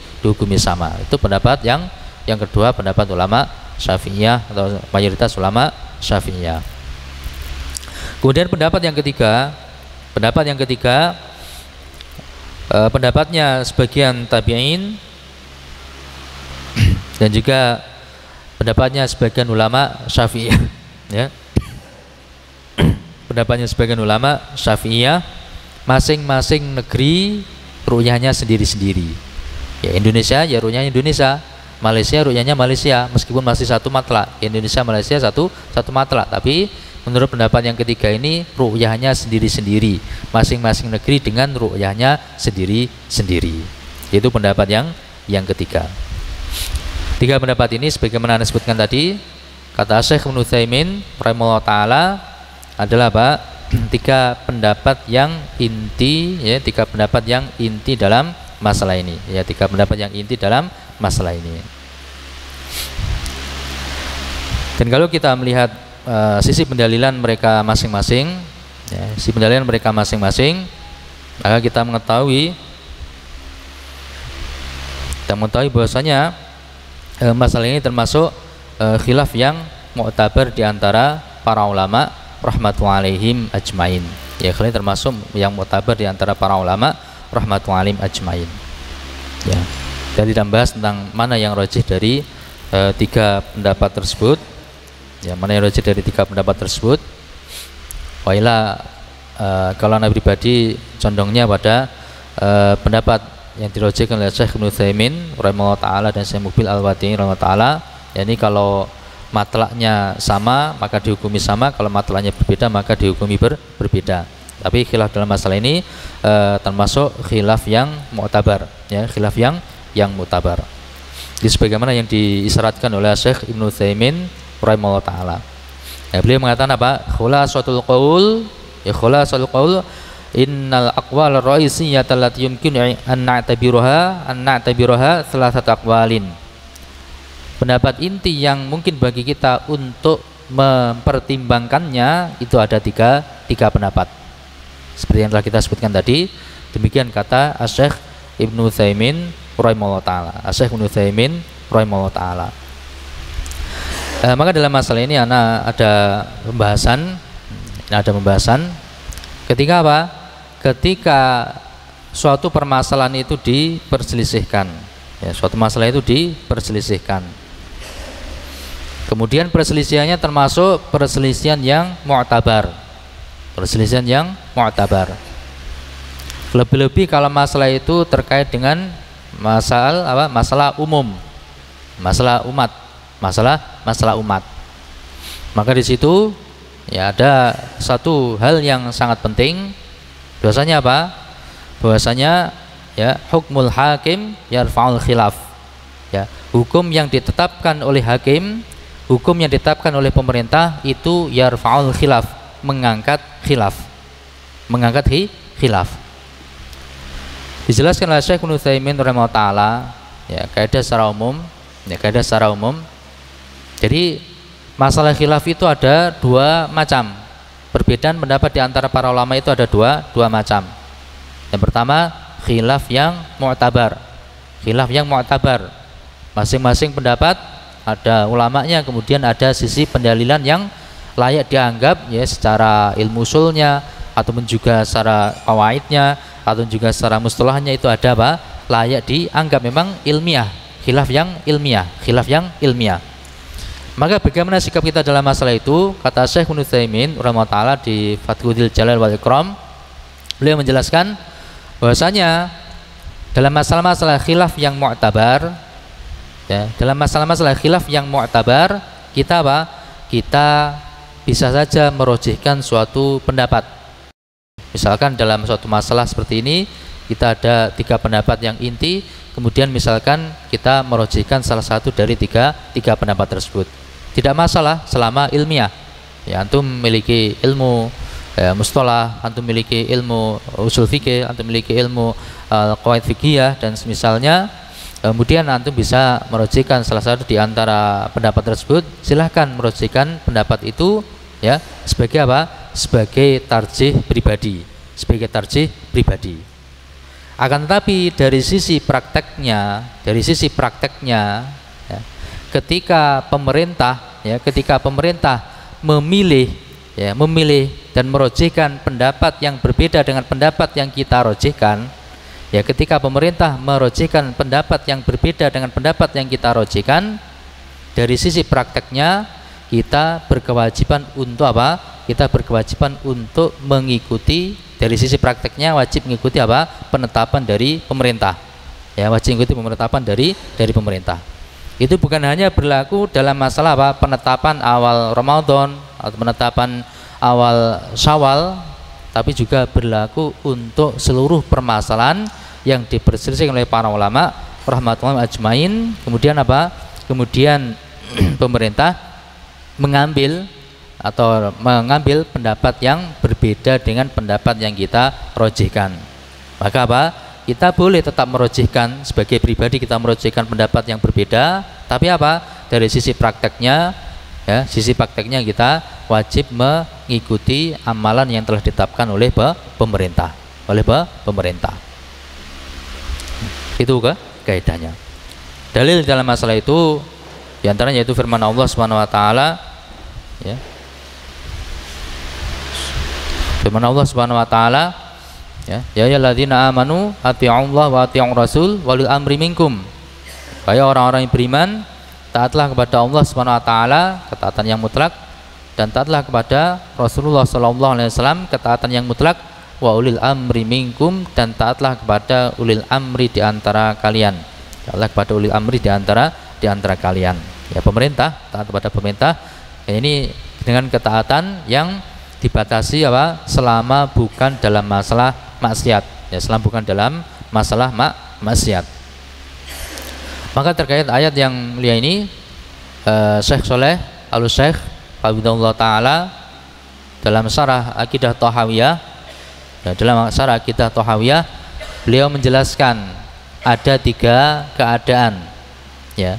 sama? Itu pendapat yang kedua, pendapat ulama Syafi'iyah atau mayoritas ulama Syafi'iyah. Kemudian pendapat yang ketiga, pendapatnya sebagian tabi'in dan juga pendapatnya sebagian ulama Syafi'iyah, ya. Pendapatnya sebagian ulama Syafi'iyah, masing-masing negeri ru'yahnya sendiri-sendiri. Ya, Indonesia ya ru'yahnya Indonesia, Malaysia ru'yahnya Malaysia, meskipun masih satu matlak. Indonesia Malaysia satu matlak, tapi menurut pendapat yang ketiga ini ru'yahnya sendiri-sendiri, masing-masing negeri dengan ru'yahnya sendiri-sendiri. Itu pendapat yang ketiga. Tiga pendapat ini sebagaimana Anda sebutkan tadi, kata Syekh Ibnu Utsaimin rahimahullah taala, adalah tiga pendapat yang inti, ya, tiga pendapat yang inti dalam masalah ini, ya, tiga pendapat yang inti dalam masalah ini. Dan kalau kita melihat sisi pendalilan mereka masing-masing, ya, maka kita mengetahui bahwasanya masalah ini termasuk khilaf yang mu'tabar di antara para ulama rahmatullahi alaihim ajmain. Ya, ini termasuk yang mu'tabar di antara para ulama rahmatullahi alaihim ajmain. Ya. Jadi kita bahas tentang mana yang rajih dari tiga pendapat tersebut. Ya, mana yang rajih dari tiga pendapat tersebut. Wailah kalau Anda pribadi condongnya pada pendapat yang dirajihkan oleh Syekh Ibnu Utsaimin rahimahullah taala dan Syekh Muqbil Al-Wadi'i rahimahullah taala, Ya, ini kalau matlaknya sama maka dihukumi sama, kalau matlaknya berbeda maka dihukumi berbeda. Tapi khilaf dalam masalah ini termasuk khilaf yang mu'tabar, ya, khilaf yang mu'tabar. Jadi sebagaimana yang diisyaratkan oleh Syekh Ibnu Utsaimin rahimahullah taala. Ya, beliau mengatakan apa? Khulasatul qaul, ya, khulasatul qaul innal aqwal ar-ra'isiyyah allati yumkinu an na'tabiruha thalathatu aqwalin. Pendapat inti yang mungkin bagi kita untuk mempertimbangkannya itu ada tiga pendapat. Seperti yang telah kita sebutkan tadi, demikian kata Syekh Ibnu Utsaimin rahimahullah taala. Syekh Ibnu Utsaimin rahimahullah taala. Maka dalam masalah ini ada pembahasan ketika apa? Ketika suatu permasalahan itu diperselisihkan, ya, suatu masalah itu diperselisihkan. Kemudian perselisihannya termasuk perselisihan yang mu'tabar. Perselisihan yang mu'tabar. Lebih-lebih kalau masalah itu terkait dengan masalah umum, masalah umat. Maka di situ ya ada satu hal yang sangat penting. Bahwasanya apa? Bahwasanya ya hukmul hakim yarfa'ul khilaf. Ya, hukum yang ditetapkan oleh hakim, hukum yang ditetapkan oleh pemerintah itu yarfa'ul khilaf, mengangkat khilaf. Dijelaskan oleh Syekh Ibnu Utsaimin rahimahullah taala, ya, kaidah secara umum. Jadi masalah khilaf itu ada dua macam. Perbedaan pendapat di antara para ulama itu ada dua macam. Yang pertama, khilaf yang mu'tabar. Masing-masing pendapat ada ulamanya, kemudian ada sisi pendalilan yang layak dianggap, ya, secara ilmu usulnya ataupun juga secara qawaidnya atau juga secara mustalahnya itu ada apa? Layak dianggap memang ilmiah, khilaf yang ilmiah. Maka bagaimana sikap kita dalam masalah itu? Kata Syekh Ibnu Utsaimin rahimahullah taala di Fathul Jalal wal Ikram, beliau menjelaskan bahwasanya dalam masalah-masalah khilaf yang mu'tabar, ya, kita apa? Kita bisa saja merojihkan suatu pendapat. Misalkan dalam suatu masalah seperti ini kita ada tiga pendapat yang inti, kemudian misalkan kita merojihkan salah satu dari tiga pendapat tersebut, tidak masalah selama ilmiah. Ya, antum memiliki ilmu mustalah, antum memiliki ilmu usul fikih, antum memiliki ilmu qawaid fikih dan semisalnya, kemudian antum bisa merojihkan salah satu di antara pendapat tersebut, silahkan merojihkan pendapat itu, ya, sebagai apa? Sebagai tarjih pribadi. Akan tetapi dari sisi prakteknya, ya, ketika pemerintah memilih dan merojihkan pendapat yang berbeda dengan pendapat yang kita rojihkan, ya, ketika pemerintah merojihkan pendapat yang berbeda dengan pendapat yang kita rojihkan, dari sisi prakteknya kita berkewajiban untuk apa? Kita berkewajiban untuk mengikuti, dari sisi prakteknya wajib mengikuti apa? Penetapan dari pemerintah. Ya, wajib mengikuti penetapan dari pemerintah. Itu bukan hanya berlaku dalam masalah apa? Penetapan awal Ramadan atau penetapan awal Syawal, tapi juga berlaku untuk seluruh permasalahan yang diperselisihkan oleh para ulama rahmatullahi ajmain. Kemudian apa? Kemudian pemerintah mengambil pendapat yang berbeda dengan pendapat yang kita rojihkan. Maka apa? Kita boleh tetap merojihkan, sebagai pribadi kita merojihkan pendapat yang berbeda, tapi apa? Dari sisi prakteknya, ya, kita wajib mengikuti amalan yang telah ditetapkan oleh pemerintah. Itu kaidahnya. Dalil dalam masalah itu diantaranya yaitu firman Allah Subhanahu wa taala, ya. Firman Allah Subhanahu wa taala, ya ayyuhalladzina amanu atti'ullaha wa atti'ur rasul walil amri minkum. Hai orang-orang yang beriman, taatlah kepada Allah Subhanahu wa taala ketaatan yang mutlak, dan taatlah kepada Rasulullah sallallahu alaihi wasallam ketaatan yang mutlak, wa ulil amri minkum, dan taatlah kepada ulil amri di antara kalian. Taatlah kepada ulil amri di antara kalian. Ya, pemerintah, taat kepada pemerintah. Ya, ini dengan ketaatan yang dibatasi apa? Selama bukan dalam masalah maksiat. Ya, selama bukan dalam masalah maksiat. Maka terkait ayat yang mulia ini, Syekh Shaleh Al-Syekh Hafizahullah Ta'ala dalam syarah Aqidah Thahawiyah, ya, dalam syarah Aqidah Thahawiyah, beliau menjelaskan ada 3 keadaan. Ya,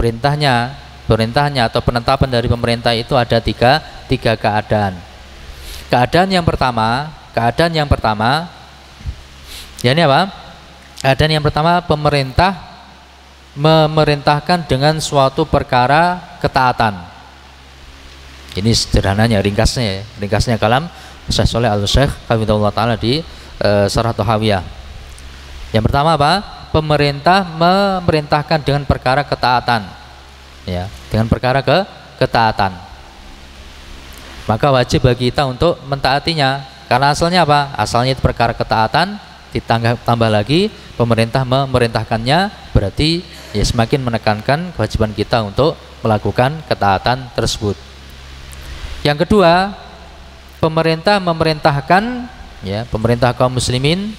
perintahnya atau penetapan dari pemerintah itu ada tiga keadaan. Keadaan yang pertama, ya ini apa? Keadaan yang pertama, pemerintah memerintahkan dengan suatu perkara ketaatan. Ini sederhananya, ringkasnya kalam Syekh Shaleh Al-Syekh Hafizahullah Ta'ala di Syarah Thahawiyah. Yang pertama apa? Pemerintah memerintahkan dengan perkara ketaatan, ya, dengan perkara ketaatan. Maka wajib bagi kita untuk mentaatinya, karena asalnya apa? Asalnya itu perkara ketaatan, ditambah lagi pemerintah memerintahkannya, berarti ya semakin menekankan kewajiban kita untuk melakukan ketaatan tersebut. Yang kedua, pemerintah memerintahkan, ya, pemerintah kaum muslimin,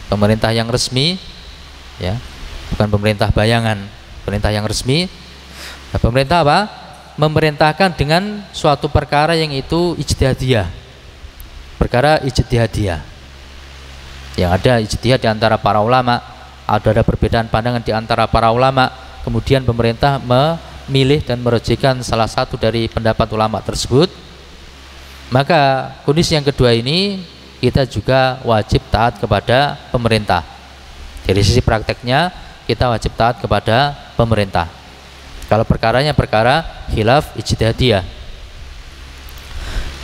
pemerintah yang resmi, ya, bukan pemerintah bayangan, pemerintah yang resmi. Nah, pemerintah apa? Memerintahkan dengan suatu perkara yang itu ijtihadiyah, perkara ijtihadiyah, yang ada ijtihad di antara para ulama, ada perbedaan pandangan di antara para ulama, kemudian pemerintah memilih dan merujikan salah satu dari pendapat ulama tersebut. Maka kondisi yang kedua ini kita juga wajib taat kepada pemerintah. Dari sisi prakteknya kita wajib taat kepada pemerintah. Kalau perkaranya perkara khilaf ijtihadiyah.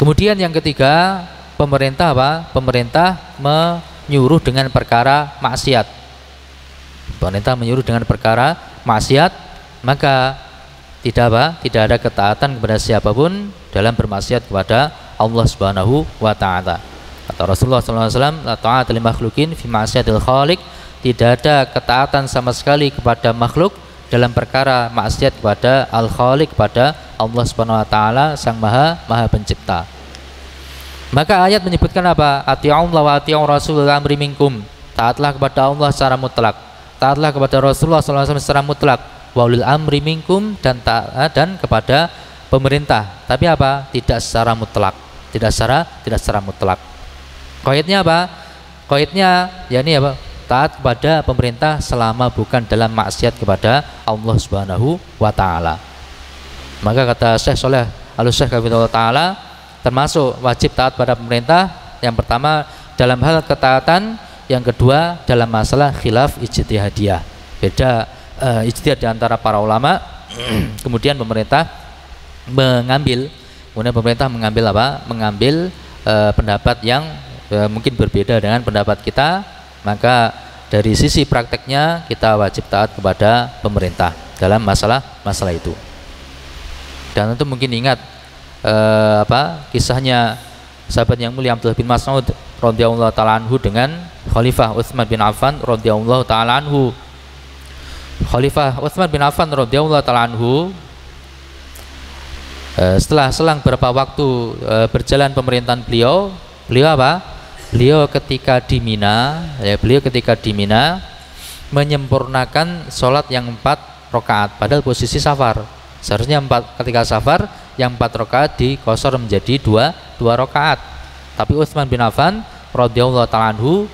Kemudian yang ketiga, pemerintah apa? Pemerintah menyuruh dengan perkara maksiat. Pemerintah menyuruh dengan perkara maksiat, maka tidak ada ketaatan kepada siapapun dalam bermaksiat kepada Allah Subhanahu wa Ta'ala. Kata Rasulullah SAW, la ta'ata li makhlukin fi ma'siyatil khaliq, tidak ada ketaatan sama sekali kepada makhluk dalam perkara maksiat kepada al-khaliq, kepada Allah Subhanahu wa Ta'ala, sang maha pencipta. Maka ayat menyebutkan apa? Ati'ullaha wa ati'ur rasul amri minkum, taatlah kepada Allah secara mutlak, taatlah kepada Rasulullah SAW secara mutlak, wa ulil amri minkum, dan taat dan kepada pemerintah. Tapi apa? Tidak secara mutlak, tidak secara mutlak. Qaidnya apa? Qaidnya yakni apa? Taat kepada pemerintah selama bukan dalam maksiat kepada Allah Subhanahu wa Ta'ala. Maka kata Syekh Shaleh Al-Syekh Hafizahullah Ta'ala, termasuk wajib taat pada pemerintah yang pertama dalam hal ketaatan, yang kedua dalam masalah khilaf ijtihadiyah, beda ijtihad di antara para ulama. Kemudian pemerintah mengambil apa? Mengambil pendapat yang mungkin berbeda dengan pendapat kita. Maka dari sisi prakteknya kita wajib taat kepada pemerintah dalam masalah itu. Dan tentu mungkin ingat kisahnya sahabat yang mulia Abdullah bin Mas'ud radhiyallahu taala anhu dengan Khalifah Utsman bin Affan radhiyallahu taala anhu. Khalifah Utsman bin Affan radhiyallahu taala anhu, setelah selang beberapa waktu berjalan pemerintahan beliau apa? Beliau ketika di Mina menyempurnakan sholat yang 4 rakaat, padahal posisi safar. Seharusnya ketika safar yang 4 rakaat dikosor menjadi 2 rakaat. Tapi Utsman bin Affan radhiyallahu ta'ala anhu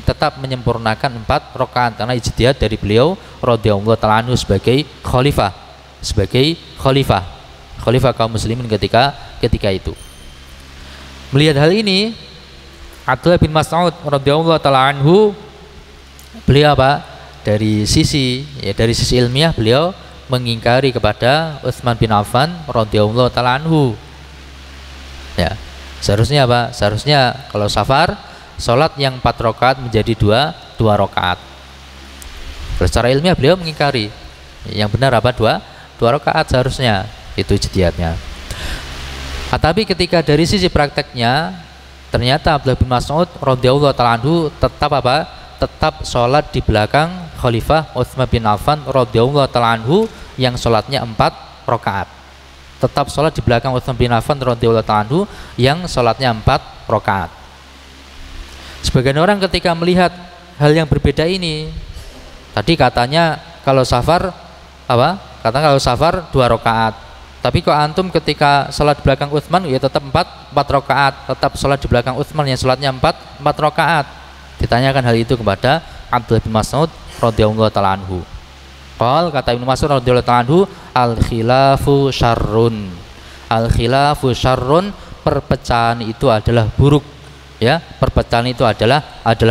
tetap menyempurnakan 4 rakaat karena ijtihad dari beliau radhiyallahu ta'ala anhu sebagai khalifah kaum muslimin ketika itu. Melihat hal ini, Abdullah bin Mas'ud radhiyallahu ta'ala anhu, beliau apa? Dari sisi ilmiah beliau mengingkari kepada Utsman bin Affan radhiyallahu ta'ala anhu. Ya, seharusnya apa? Seharusnya kalau safar sholat yang 4 rakaat menjadi 2 rakaat. Secara ilmiah beliau mengingkari. Yang benar apa? 2 rakaat seharusnya. Itu ijtihadnya. Tapi ketika dari sisi prakteknya, ternyata Abdullah bin Mas'ud radhiyallahu ta'ala anhu tetap apa? Tetap sholat di belakang Khalifah Utsman bin Affan radhiyallahu ta'ala anhu yang sholatnya 4 rakaat. Tetap sholat di belakang Utsman bin Affan radhiyallahu ta'ala anhu yang sholatnya 4 rakaat. Sebagian orang ketika melihat hal yang berbeda ini, tadi katanya kalau safar apa? Katanya kalau safar 2 rakaat. Tapi kok antum ketika sholat di belakang Utsman ya tetap 4 rakaat, tetap sholat di belakang Utsman yang sholatnya 4 rakaat. Ditanyakan hal itu kepada Abdullah bin Mas'ud radhiyallahu ta'ala anhu. Kata Ibnu Mas'ud radhiyallahu ta'ala anhu, al khilafu syarrun. Al khilafu syarrun, perpecahan itu adalah buruk. Ya, perpecahan itu adalah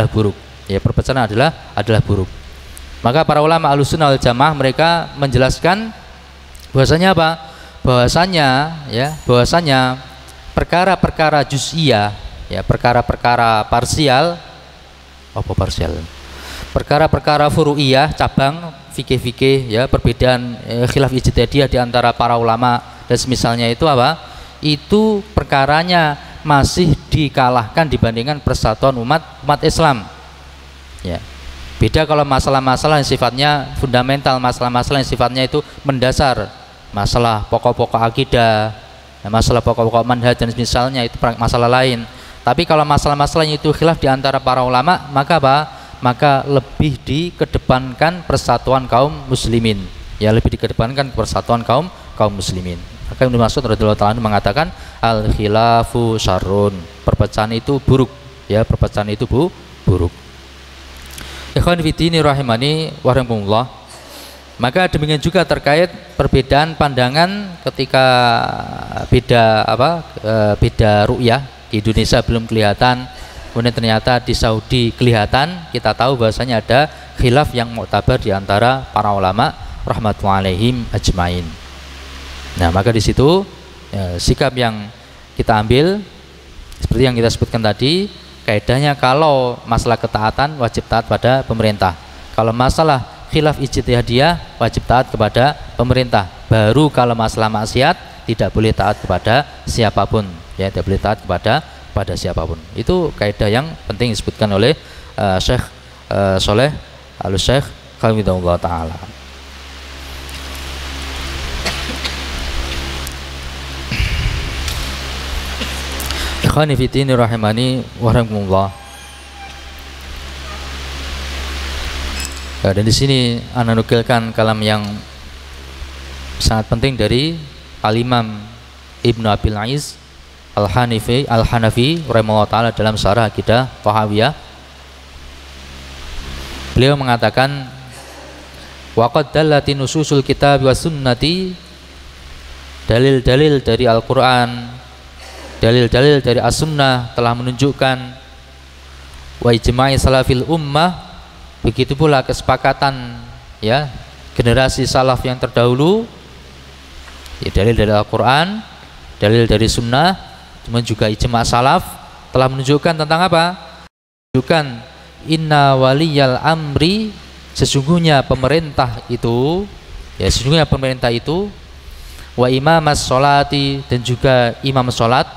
buruk. Ya, perpecahan adalah buruk. Maka para ulama Ahlussunnah wal Jamaah mereka menjelaskan bahwasanya apa? Bahwasanya perkara-perkara juz'iyah, ya, perkara-perkara parsial, perkara-perkara furu'iyah, cabang fikih-fikih, ya, perbedaan khilaf ijtihadiyah di antara para ulama dan semisalnya itu apa? Itu perkaranya masih dikalahkan dibandingkan persatuan umat Islam. Ya. Beda kalau masalah-masalah yang sifatnya fundamental, masalah-masalah yang sifatnya itu mendasar, masalah pokok-pokok akidah, masalah pokok-pokok manhaj dan misalnya itu masalah lain. Tapi kalau masalah-masalah itu khilaf di antara para ulama, maka apa? Maka lebih dikedepankan persatuan kaum muslimin. Ya, lebih dikedepankan persatuan kaum muslimin. Maka Ibnu Mas'ud radhiyallahu ta'ala mengatakan al khilafu syarrun. Perpecahan itu buruk, ya, perpecahan itu buruk. Ikhwan fillah rahimani wa rahimakumullah. Maka demikian juga terkait perbedaan pandangan ketika beda ru'yah. Di Indonesia belum kelihatan, kemudian ternyata di Saudi kelihatan. Kita tahu bahwasanya ada khilaf yang mu'tabar di antara para ulama rahmatullahi alaihim ajmain. Nah, maka di situ sikap yang kita ambil seperti yang kita sebutkan tadi, kaidahnya kalau masalah ketaatan wajib taat pada pemerintah. Kalau masalah khilaf ijtihadiyah wajib taat kepada pemerintah. Baru kalau masalah maksiat tidak boleh taat kepada siapapun, ya, tidak boleh taat kepada siapapun. Itu kaidah yang penting disebutkan oleh Syekh Shalih Al-Syekh hafizahullah taala. Ikhwani fi din rahimani wa rahimakumullah. Dan di sini ana nukilkan kalam yang sangat penting dari Al-Imam Ibnu Abil Aiz Al-Hanafi rahimahullah ta'ala dalam Syarah Aqidah Thahawiyah. Beliau mengatakan wa qad dallati nususul kitab wa sunnati, dalil-dalil dari Al-Qur'an, dalil-dalil dari As-Sunnah telah menunjukkan wa ijma'i salafil ummah, begitu pula kesepakatan, ya, generasi salaf yang terdahulu, ya, dalil dari Al-Quran, dalil dari Sunnah, kemudian juga ijma' salaf telah menunjukkan tentang apa? Menunjukkan inna waliyal amri, sesungguhnya pemerintah itu, ya, sesungguhnya pemerintah itu, wa imamas sholati, dan juga imam sholat,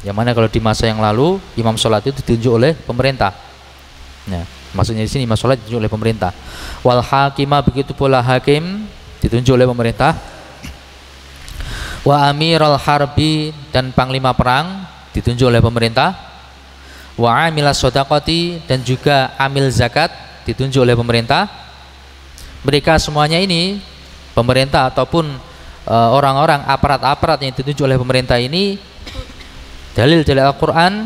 yang mana kalau di masa yang lalu imam sholat itu ditunjuk oleh pemerintah. Nah, maksudnya di sini imam sholat ditunjuk oleh pemerintah. Wal hakimah, begitu pula hakim ditunjuk oleh pemerintah. Wa amiral harbi, dan panglima perang ditunjuk oleh pemerintah. Wa amilas shadaqati, dan juga amil zakat ditunjuk oleh pemerintah. Mereka semuanya ini, pemerintah ataupun orang-orang aparat-aparat yang ditunjuk oleh pemerintah ini, dalil dari Al-Quran,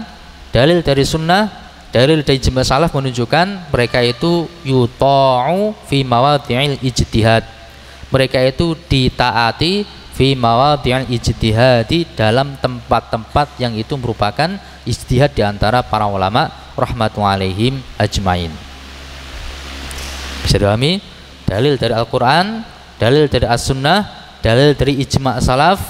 dalil dari Sunnah, dalil dari ijma' salaf menunjukkan mereka itu yuta'u fi mawadhi'il ijtihad. Mereka itu ditaati fi mawadhi'il ijtihadi, dalam tempat-tempat yang itu merupakan ijtihad di antara para ulama rahmatullahi alaihim ajmain. Bisa dipahami? Dalil dari Al-Quran, dalil dari As-Sunnah, dalil dari ijma' salaf.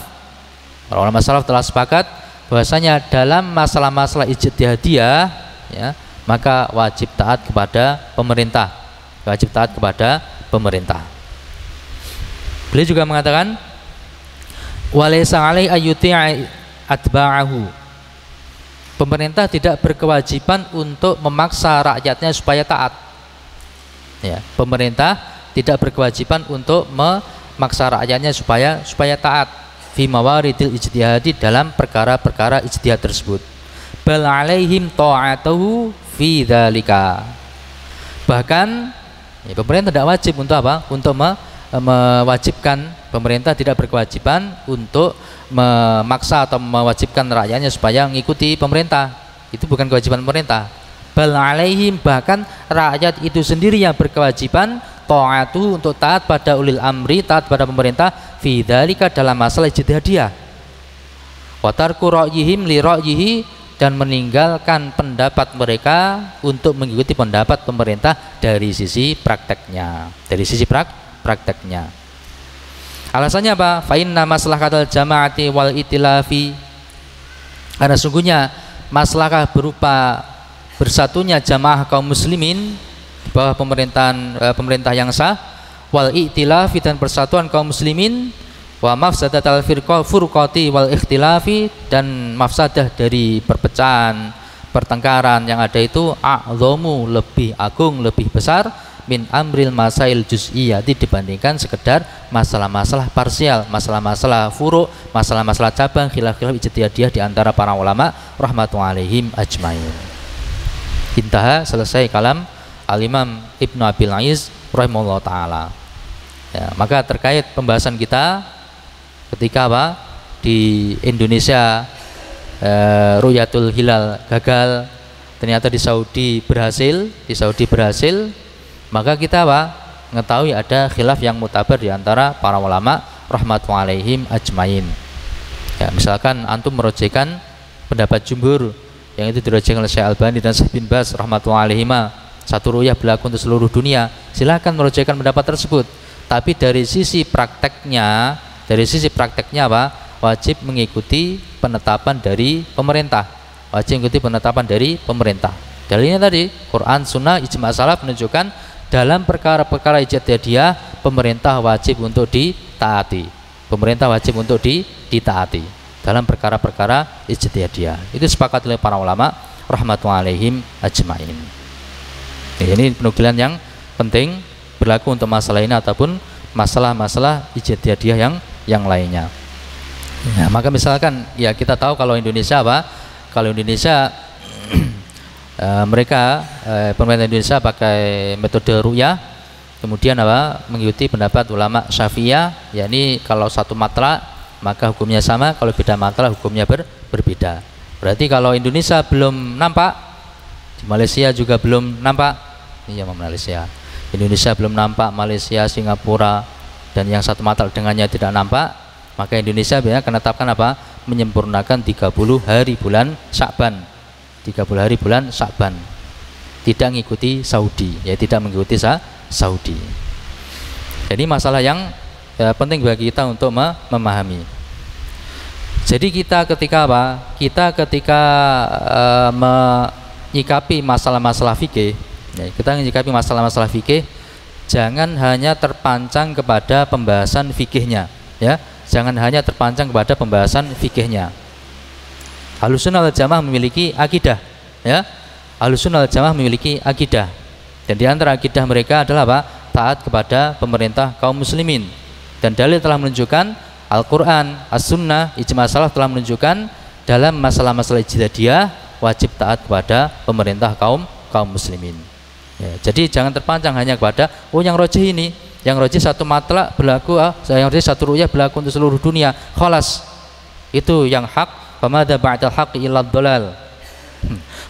Para ulama salaf telah sepakat bahwasanya dalam masalah-masalah ijtihadiyah, ya, maka wajib taat kepada pemerintah. Wajib taat kepada pemerintah. Beliau juga mengatakan walaysa alai ayyuti'a atba'ahu. Pemerintah tidak berkewajiban untuk memaksa rakyatnya supaya taat. Ya, pemerintah tidak berkewajiban untuk maksa rakyatnya supaya taat fi mawaridil ijtihadi, dalam perkara-perkara ijtihad tersebut. Bal alaihim ta'atuhu fi dzalika. Bahkan ya, pemerintah tidak wajib untuk apa? Untuk mewajibkan, pemerintah tidak berkewajiban untuk memaksa atau mewajibkan rakyatnya supaya mengikuti pemerintah. Itu bukan kewajiban pemerintah. Bal alaihim, bahkan rakyat itu sendiri yang berkewajiban ta'atu, untuk taat pada ulil amri, taat pada pemerintah fi dzalika, dalam masalah ijtihadiyah. Wa tarku ra'yihim li ra'yihi, dan meninggalkan pendapat mereka untuk mengikuti pendapat pemerintah dari sisi prakteknya, prakteknya. Alasannya apa? Fa inna maslahatal jama'ati wal itilafi, karena sungguhnya maslahah berupa bersatunya jamaah kaum muslimin di bawah pemerintah yang sah, wal itilafi, dan persatuan kaum muslimin, wa mafsadatal furqati wal ikhtilafi, dan mafsadah dari perpecahan, pertengkaran yang ada itu a'dhamu, lebih agung, lebih besar, min amril masail juz'iyati, dibandingkan sekedar masalah-masalah parsial, masalah-masalah furu', masalah-masalah cabang, khilaf-khilaf ijtihadiyah di antara para ulama rahmatullahi alaihim ajmain. Intaha, selesai kalam Al-Imam Ibnu Abil Aiz rahimahullah ta'ala. Ya, maka terkait pembahasan kita ketika apa di Indonesia Ru'yatul Hilal gagal, ternyata di Saudi berhasil, maka kita apa mengetahui ada khilaf yang mutabar di antara para ulama rahmatullahi alaihim ajmain. Ya, misalkan antum merojekkan pendapat jumhur yang itu dirojekkan oleh Syekh Albani dan Syekh bin Baz rahmatullahi alaihima, satu ru'yah berlaku untuk seluruh dunia, silahkan merojekkan pendapat tersebut. Tapi dari sisi prakteknya apa? Wajib mengikuti penetapan dari pemerintah. Dalilnya tadi Quran, Sunnah, ijma' salaf menunjukkan dalam perkara-perkara ijtihadiyah pemerintah wajib untuk ditaati. Dalam perkara-perkara ijtihadiyah. Itu sepakat oleh para ulama rahmatullahi alaihim ajmain. Ini penukilan yang penting berlaku untuk masalah ini ataupun masalah-masalah ijtihadiyah yang lainnya. Ya, maka misalkan ya kita tahu kalau Indonesia apa? Kalau Indonesia pemerintah Indonesia pakai metode ru'yah, kemudian apa? Mengikuti pendapat ulama Syafi'iyah, yakni kalau satu matla maka hukumnya sama, kalau beda matla hukumnya berbeda. Berarti kalau Indonesia belum nampak, di Malaysia juga belum nampak. Iya, Malaysia. Indonesia belum nampak, Malaysia, Singapura, dan yang satu matla dengannya tidak nampak, maka Indonesia biasanya akan menetapkan apa? Menyempurnakan 30 hari bulan Sya'ban. 30 hari bulan Sya'ban. Tidak mengikuti Saudi, ya tidak mengikuti Saudi. Jadi masalah yang penting bagi kita untuk memahami. Jadi kita ketika apa? Kita ketika menyikapi masalah-masalah fikih, jangan hanya terpancang kepada pembahasan fikihnya, ya. Jangan hanya terpancang kepada pembahasan fikihnya. Ahlussunnah wal Jamaah memiliki akidah, ya. Ahlussunnah wal Jamaah memiliki akidah. Dan di antara akidah mereka adalah apa? Taat kepada pemerintah kaum muslimin. Dan dalil telah menunjukkan, Al-Quran, As-Sunnah, ijma' salaf telah menunjukkan dalam masalah-masalah ijtihadiyah wajib taat kepada pemerintah kaum muslimin. Ya, jadi jangan terpancang hanya kepada yang rojih ini, yang rojih satu matla berlaku, yang rojih satu ru'yah berlaku untuk seluruh dunia. Khalas, itu yang hak. Famadza ba'dal haqqi illa dhalal.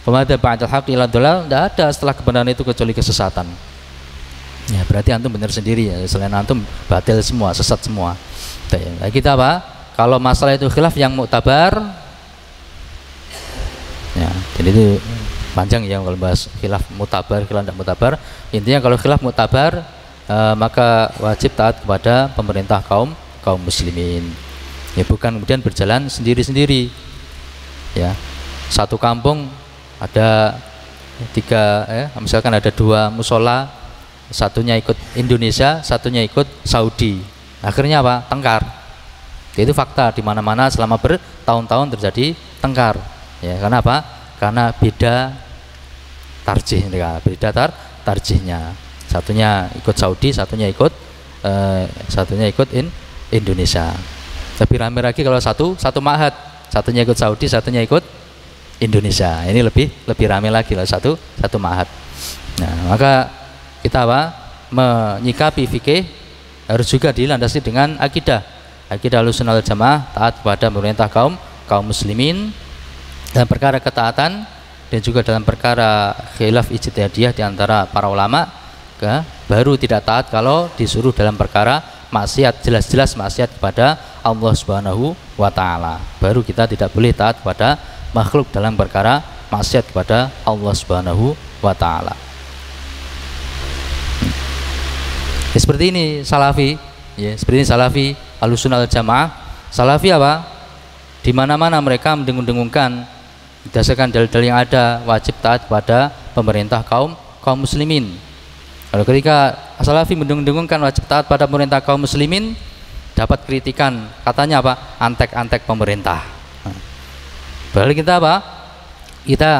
Famadza ba'dal haqqi illa dhalal, tidak ada setelah kebenaran itu kecuali kesesatan. Ya, berarti antum benar sendiri, ya. Selain antum batil semua, sesat semua. Nah, kita apa? Kalau masalah itu khilaf yang muktabar, ya, jadi itu panjang ya kalau bahas khilaf muktabar, khilaf tidak muktabar. Intinya kalau khilaf muktabar, maka wajib taat kepada pemerintah kaum muslimin. Ya, bukan kemudian berjalan sendiri-sendiri. Ya, satu kampung ada misalkan ada 2 musola, satunya ikut Indonesia, satunya ikut Saudi. Akhirnya apa? Tengkar. Itu fakta di mana-mana selama bertahun-tahun terjadi tengkar. Ya, karena apa? Karena beda tarjih, tarjihnya. Satunya ikut Saudi, satunya ikut satunya ikut Indonesia. Lebih ramai lagi kalau satu ma'had, satunya ikut Saudi, satunya ikut Indonesia. Ini lebih ramai lagi lah satu ma'had. Nah, maka kita menyikapi fikih harus juga dilandasi dengan akidah Ahlussunnah wal Jamaah, taat kepada pemerintah kaum muslimin dalam perkara ketaatan dan juga dalam perkara khilaf ijtihadiyah di antara para ulama. Baru tidak taat kalau disuruh dalam perkara maksiat, jelas-jelas maksiat kepada Allah Subhanahu wa taala. Baru kita tidak boleh taat kepada makhluk dalam perkara maksiat kepada Allah Subhanahu wa taala. Ya, seperti ini salafi, ya, seperti ini salafi Ahlussunnah wal Jamaah. Salafi apa? Di mana-mana mereka mendengung-dengungkan berdasarkan dalil-dalil yang ada wajib taat kepada pemerintah kaum muslimin. Kalau ketika salafi mendengung-dengungkan wajib taat pada pemerintah kaum muslimin, dapat kritikan, katanya apa? Antek-antek pemerintah. Padahal kita apa? Kita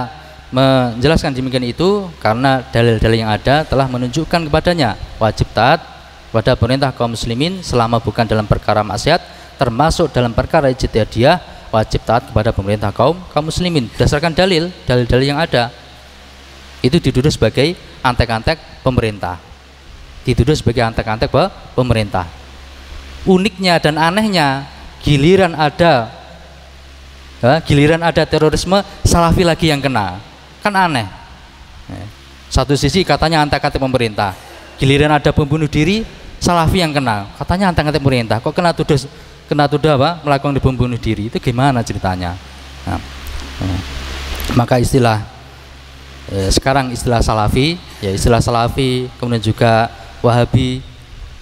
menjelaskan demikian itu karena dalil-dalil yang ada telah menunjukkan kepadanya wajib taat kepada pemerintah kaum muslimin selama bukan dalam perkara maksiat, termasuk dalam perkara ijtihadiyah wajib taat kepada pemerintah kaum muslimin berdasarkan dalil-dalil yang ada. Itu dituduh sebagai antek-antek pemerintah, dituduh sebagai antek-antek pemerintah. Uniknya dan anehnya, giliran ada terorisme, salafi lagi yang kena. Kan aneh. Satu sisi katanya antek-antek pemerintah, giliran ada pembunuh diri, salafi yang kena. Katanya antek-antek pemerintah, kok kena tuduh apa? Melakukan pembunuh diri. Itu gimana ceritanya? Maka sekarang istilah salafi, ya istilah salafi, kemudian juga wahabi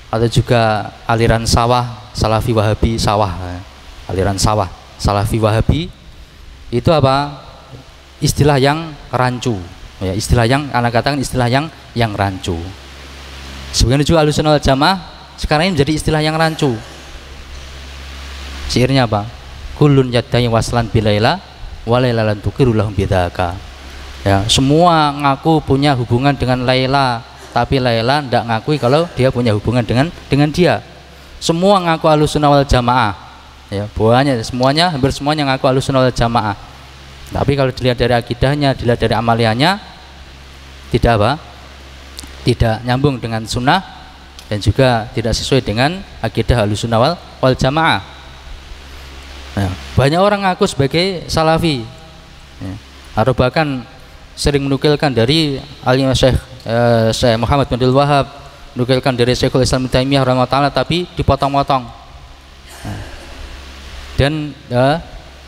atau juga aliran sawah, salafi wahabi sawah, aliran sawah, salafi wahabi itu apa? Istilah yang rancu, ya, istilah yang anak katakan istilah yang rancu. Sebenarnya juga Ahlussunnah wal Jamaah sekarang ini menjadi istilah yang rancu. Syairnya apa? Kullun yadda'i waslan bilaila walailalan tukiru lahum bidzaka. Ya, semua ngaku punya hubungan dengan Laila, tapi Laila tidak ngakui kalau dia punya hubungan dengan dia. Semua ngaku Ahlussunnah wal Jamaah, ya, semuanya, hampir semuanya ngaku Ahlussunnah wal Jamaah. Tapi kalau dilihat dari akidahnya, dilihat dari amaliannya, tidak nyambung dengan sunnah dan juga tidak sesuai dengan akidah Ahlussunnah wal Jamaah. Nah, banyak orang ngaku sebagai salafi, ya, atau bahkan sering menukilkan dari alim Syekh Muhammad bin Abdul Wahab, menukilkan dari Syekhul Islam Ibnu Taimiyah rahimahullah, tapi dipotong-potong. Dan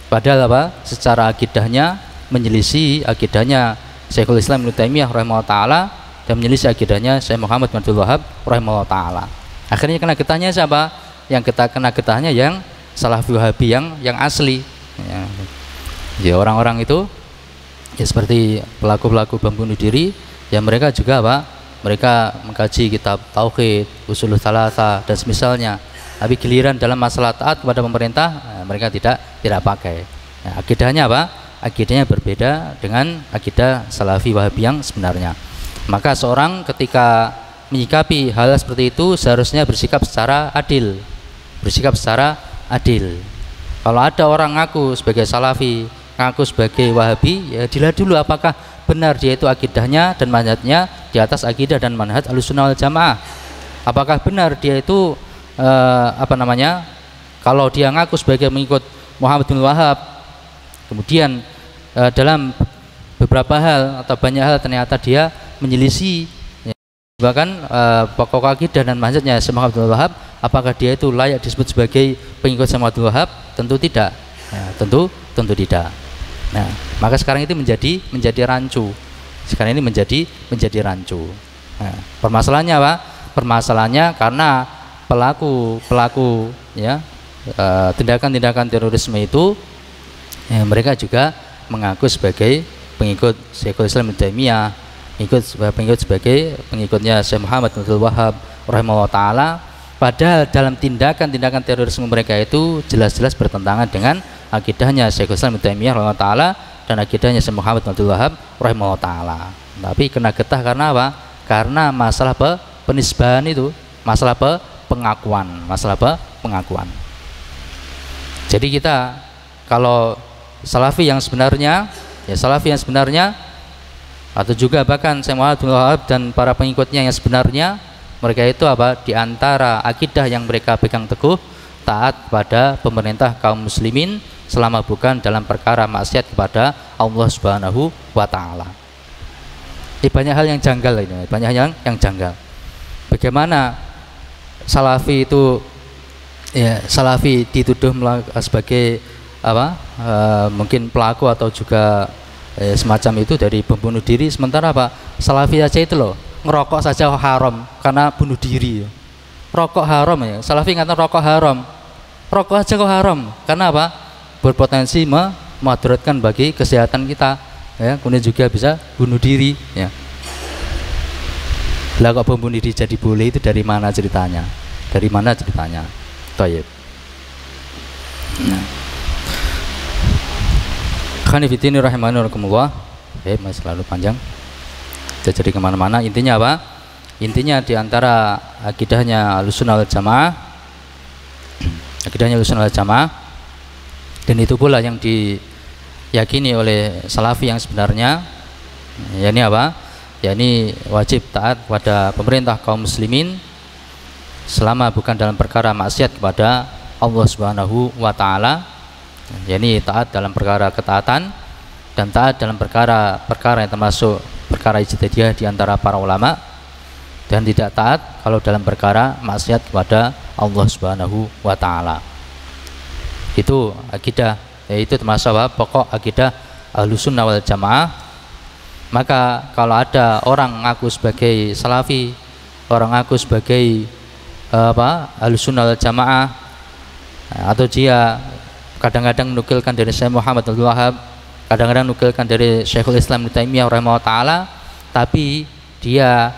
padahal apa? Secara akidahnya menyelisih akidahnya Syekhul Islam Ibnu Taimiyah rahimahullah dan menyelisih akidahnya Syekh Muhammad bin Abdul Wahab rahimahullah. Akhirnya kena getahnya siapa? Yang kena getahnya yang salafi wahabi yang asli. Ya, orang-orang itu ya seperti pelaku-pelaku bom bunuh diri, ya mereka juga apa? Mereka mengkaji kitab tauhid, usulul tsalatsa dan semisalnya. Tapi giliran dalam masalah taat kepada pemerintah, mereka tidak pakai. Nah, akidahnya apa? Akidahnya berbeda dengan akidah salafi wahabi yang sebenarnya. Maka seorang ketika menyikapi hal seperti itu seharusnya bersikap secara adil. Kalau ada orang ngaku sebagai salafi, ngaku sebagai wahabi, ya dilihat dulu apakah benar dia itu akidahnya dan manhajnya di atas akidah dan manhaj Ahlussunnah wal Jamaah. Apakah benar dia itu kalau dia ngaku sebagai mengikut Muhammad bin Wahab, kemudian dalam beberapa hal atau banyak hal ternyata dia menyelisih, ya, bahkan pokok akidah dan manhajnya Syekh Muhammad bin Wahab, apakah dia itu layak disebut sebagai pengikut Syekh Muhammad bin Wahab? Tentu tidak. Tentu tidak. Nah, maka sekarang itu menjadi rancu. Sekarang ini menjadi rancu. Nah, permasalahannya apa? Permasalahannya karena pelaku ya tindakan-tindakan terorisme itu, ya, mereka juga mengaku sebagai pengikut Syekhul Islam Ibnu Taimiyah, pengikutnya Syekh Muhammad bin Abdul Wahab rahimahullah taala, padahal dalam tindakan-tindakan terorisme mereka itu jelas-jelas bertentangan dengan akidahnya Syekhul Islam Ibnu Taimiyah rahimahullah taala dan akidahnya Syekh Muhammad bin Abdul Wahab rahimahullah taala. Tapi kena getah karena apa? Karena masalah penisbahan itu, masalah pengakuan. Masalah apa? Pengakuan. Jadi kita kalau salafi yang sebenarnya, ya salafi yang sebenarnya, atau juga bahkan Syekh Muhammad bin Wahab dan para pengikutnya yang sebenarnya, mereka itu apa? Di antara akidah yang mereka pegang teguh, taat pada pemerintah kaum muslimin selama bukan dalam perkara maksiat kepada Allah Subhanahu wa taala. Ini banyak hal yang janggal ini, banyak yang janggal. Bagaimana salafi itu, ya salafi dituduh sebagai apa? Mungkin pelaku atau juga semacam itu dari pembunuh diri, sementara apa? Salafi aja itu loh, ngerokok saja haram karena bunuh diri. Rokok haram ya, salafi ngatakan rokok haram. Rokok aja kok haram, karena apa? Berpotensi memudaratkan bagi kesehatan kita. Ya, kemudian juga bisa bunuh diri. Ya. Lah kok bunuh diri jadi boleh, itu dari mana ceritanya? Dari mana ceritanya? Thayyib. Nah. Khanifidini rahimahullah. Masih selalu panjang. Kita jadi kemana-mana. Intinya apa? Intinya diantara akidahnya Ahlussunnah wal Jamaah, akidahnya Ahlussunnah wal Jamaah, dan itu pula yang diyakini oleh salafi yang sebenarnya, yakni apa? Yakni wajib taat kepada pemerintah kaum muslimin selama bukan dalam perkara maksiat kepada Allah Subhanahu wa taala, yakni taat dalam perkara ketaatan dan taat dalam perkara yang termasuk perkara ijtihadiyah di antara para ulama, dan tidak taat kalau dalam perkara maksiat kepada Allah Subhanahu wa taala. Itu akidah, yaitu termasuk pokok akidah Ahlussunnah wal Jamaah. Maka kalau ada orang ngaku sebagai salafi, orang ngaku sebagai Ahlussunnah wal Jamaah, atau dia kadang-kadang menukilkan dari Syekh Muhammad bin Wahab, kadang-kadang menukilkan dari Syekhul Islam Ibnu Taimiyah rahimahullah taala, tapi dia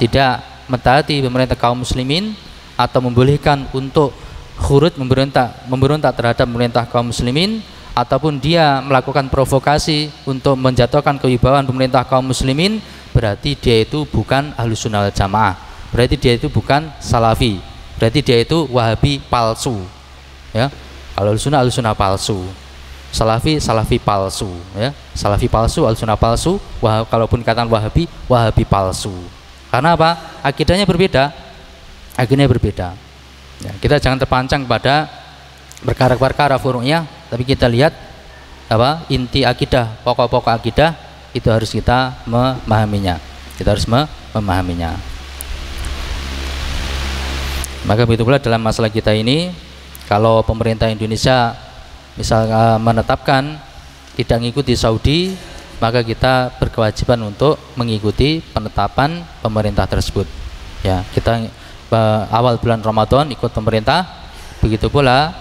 tidak mentaati pemerintah kaum muslimin atau membolehkan untuk khurut memberontak terhadap pemerintah kaum muslimin, ataupun dia melakukan provokasi untuk menjatuhkan kewibawaan pemerintah kaum muslimin, berarti dia itu bukan Ahlussunnah wal Jamaah, berarti dia itu bukan salafi, berarti dia itu wahabi palsu. Ya, kalau Ahlussunnah palsu, salafi palsu. Ya, salafi palsu, Ahlussunnah palsu. Kalaupun katakan wahabi palsu. Karena apa? Akidahnya berbeda. Akidahnya berbeda. Ya, kita jangan terpancang pada perkara-perkara furu'nya, tapi kita lihat apa inti akidah, pokok-pokok akidah itu harus kita memahaminya. Kita harus memahaminya. Maka begitu pula dalam masalah kita ini, kalau pemerintah Indonesia misalnya menetapkan tidak mengikuti Saudi, maka kita berkewajiban untuk mengikuti penetapan pemerintah tersebut. Ya, kita awal bulan Ramadan ikut pemerintah, begitu pula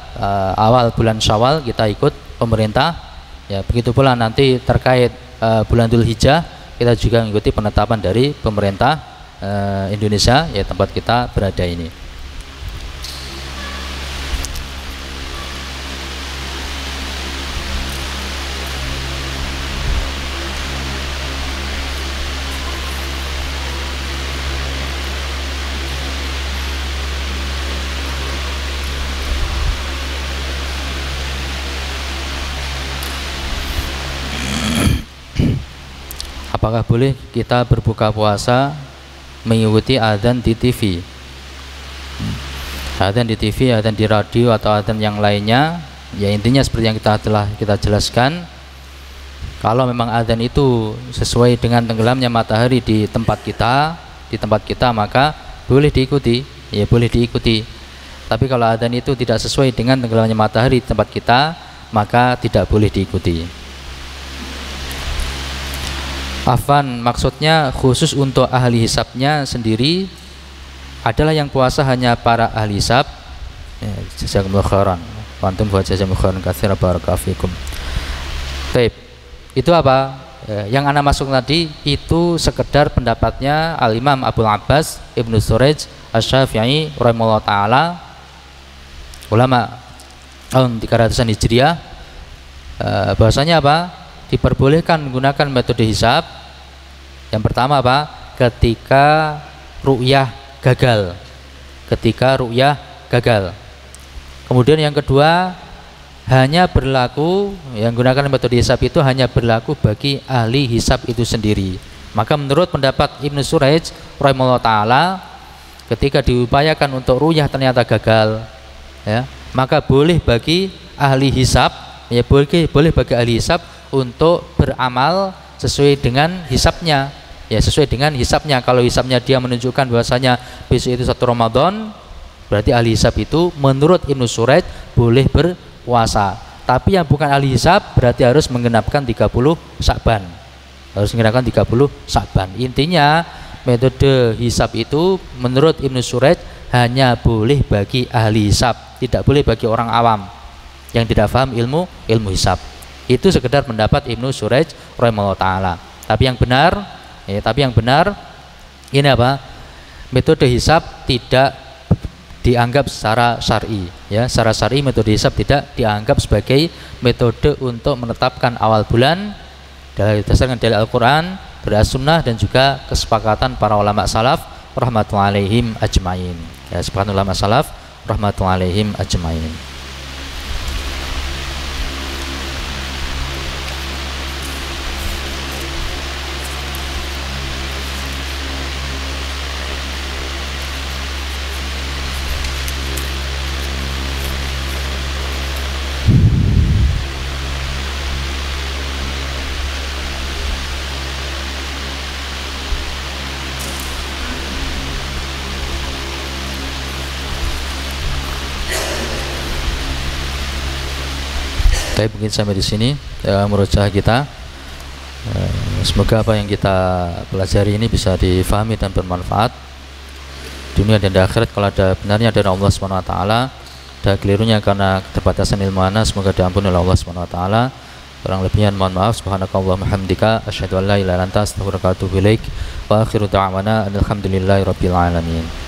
awal bulan Syawal kita ikut pemerintah. Ya, begitu pula nanti terkait bulan Dzulhijjah kita juga mengikuti penetapan dari pemerintah Indonesia, ya tempat kita berada ini. Apakah boleh kita berbuka puasa mengikuti adzan di TV? Adzan di TV, adzan di radio, atau adzan yang lainnya, ya intinya seperti yang telah kita jelaskan. Kalau memang adzan itu sesuai dengan tenggelamnya matahari di tempat kita, maka boleh diikuti, ya boleh diikuti. Tapi kalau adzan itu tidak sesuai dengan tenggelamnya matahari di tempat kita, maka tidak boleh diikuti. Afan, maksudnya khusus untuk ahli hisabnya sendiri adalah yang puasa hanya para ahli hisab. Jazakumullah khairan. Wa antum wa jazakumullah khairan katsiran barakallahu fikum. Baik. Itu apa? Yang ana masuk tadi itu sekedar pendapatnya Al-Imam Abul Abbas Ibnu Suraj Asy-Syafi'i rahimahullah taala, ulama tahun 300-an Hijriah. Bahasanya apa? Diperbolehkan menggunakan metode hisab. Yang pertama apa? Ketika ru'yah gagal, ketika ru'yah gagal. Kemudian yang kedua, hanya berlaku yang gunakan metode hisab itu hanya berlaku bagi ahli hisab itu sendiri. Maka menurut pendapat Ibnu Suraij rahimahullah taala, ketika diupayakan untuk ru'yah ternyata gagal, ya, maka boleh bagi ahli hisab, ya boleh bagi ahli hisab untuk beramal sesuai dengan hisabnya, ya sesuai dengan hisabnya. Kalau hisabnya dia menunjukkan bahwasanya besok itu 1 Ramadan, berarti ahli hisab itu menurut Ibnu Suraij boleh berpuasa. Tapi yang bukan ahli hisab berarti harus menggenapkan 30 Sya'ban. Harus menggenapkan 30 Sya'ban. Intinya metode hisab itu menurut Ibnu Suraij hanya boleh bagi ahli hisab, tidak boleh bagi orang awam yang tidak paham ilmu hisab. Itu sekedar pendapat Ibnu Suraij rahimahullah taala. Tapi yang benar ini apa? Metode hisab tidak dianggap secara syar'i, ya. Secara syar'i metode hisab tidak dianggap sebagai metode untuk menetapkan awal bulan berdasarkan dalil Al-Qur'an, dari As-Sunnah, dan juga kesepakatan para ulama salaf rahmatullahi alaihim ajmain. Ya, sepakatan ulama salaf rahmatullahi alaihim ajmain. Baik, mungkin sampai di sini murojaah kita. Semoga apa yang kita pelajari ini bisa difahami dan bermanfaat dunia dan di akhirat. Kalau ada benarnya dari Allah Subhanahu wa taala, ada kelirunya karena keterbatasan ilmu ana, semoga diampuni oleh Allah Subhanahu wa taala. Kurang lebihnya mohon maaf. Subhanakallahumma hamdika asyhadu an la ilaha illa anta astaghfiruka wa atubu ilaik. Wa akhiru da'wana alhamdulillahi rabbil alamin.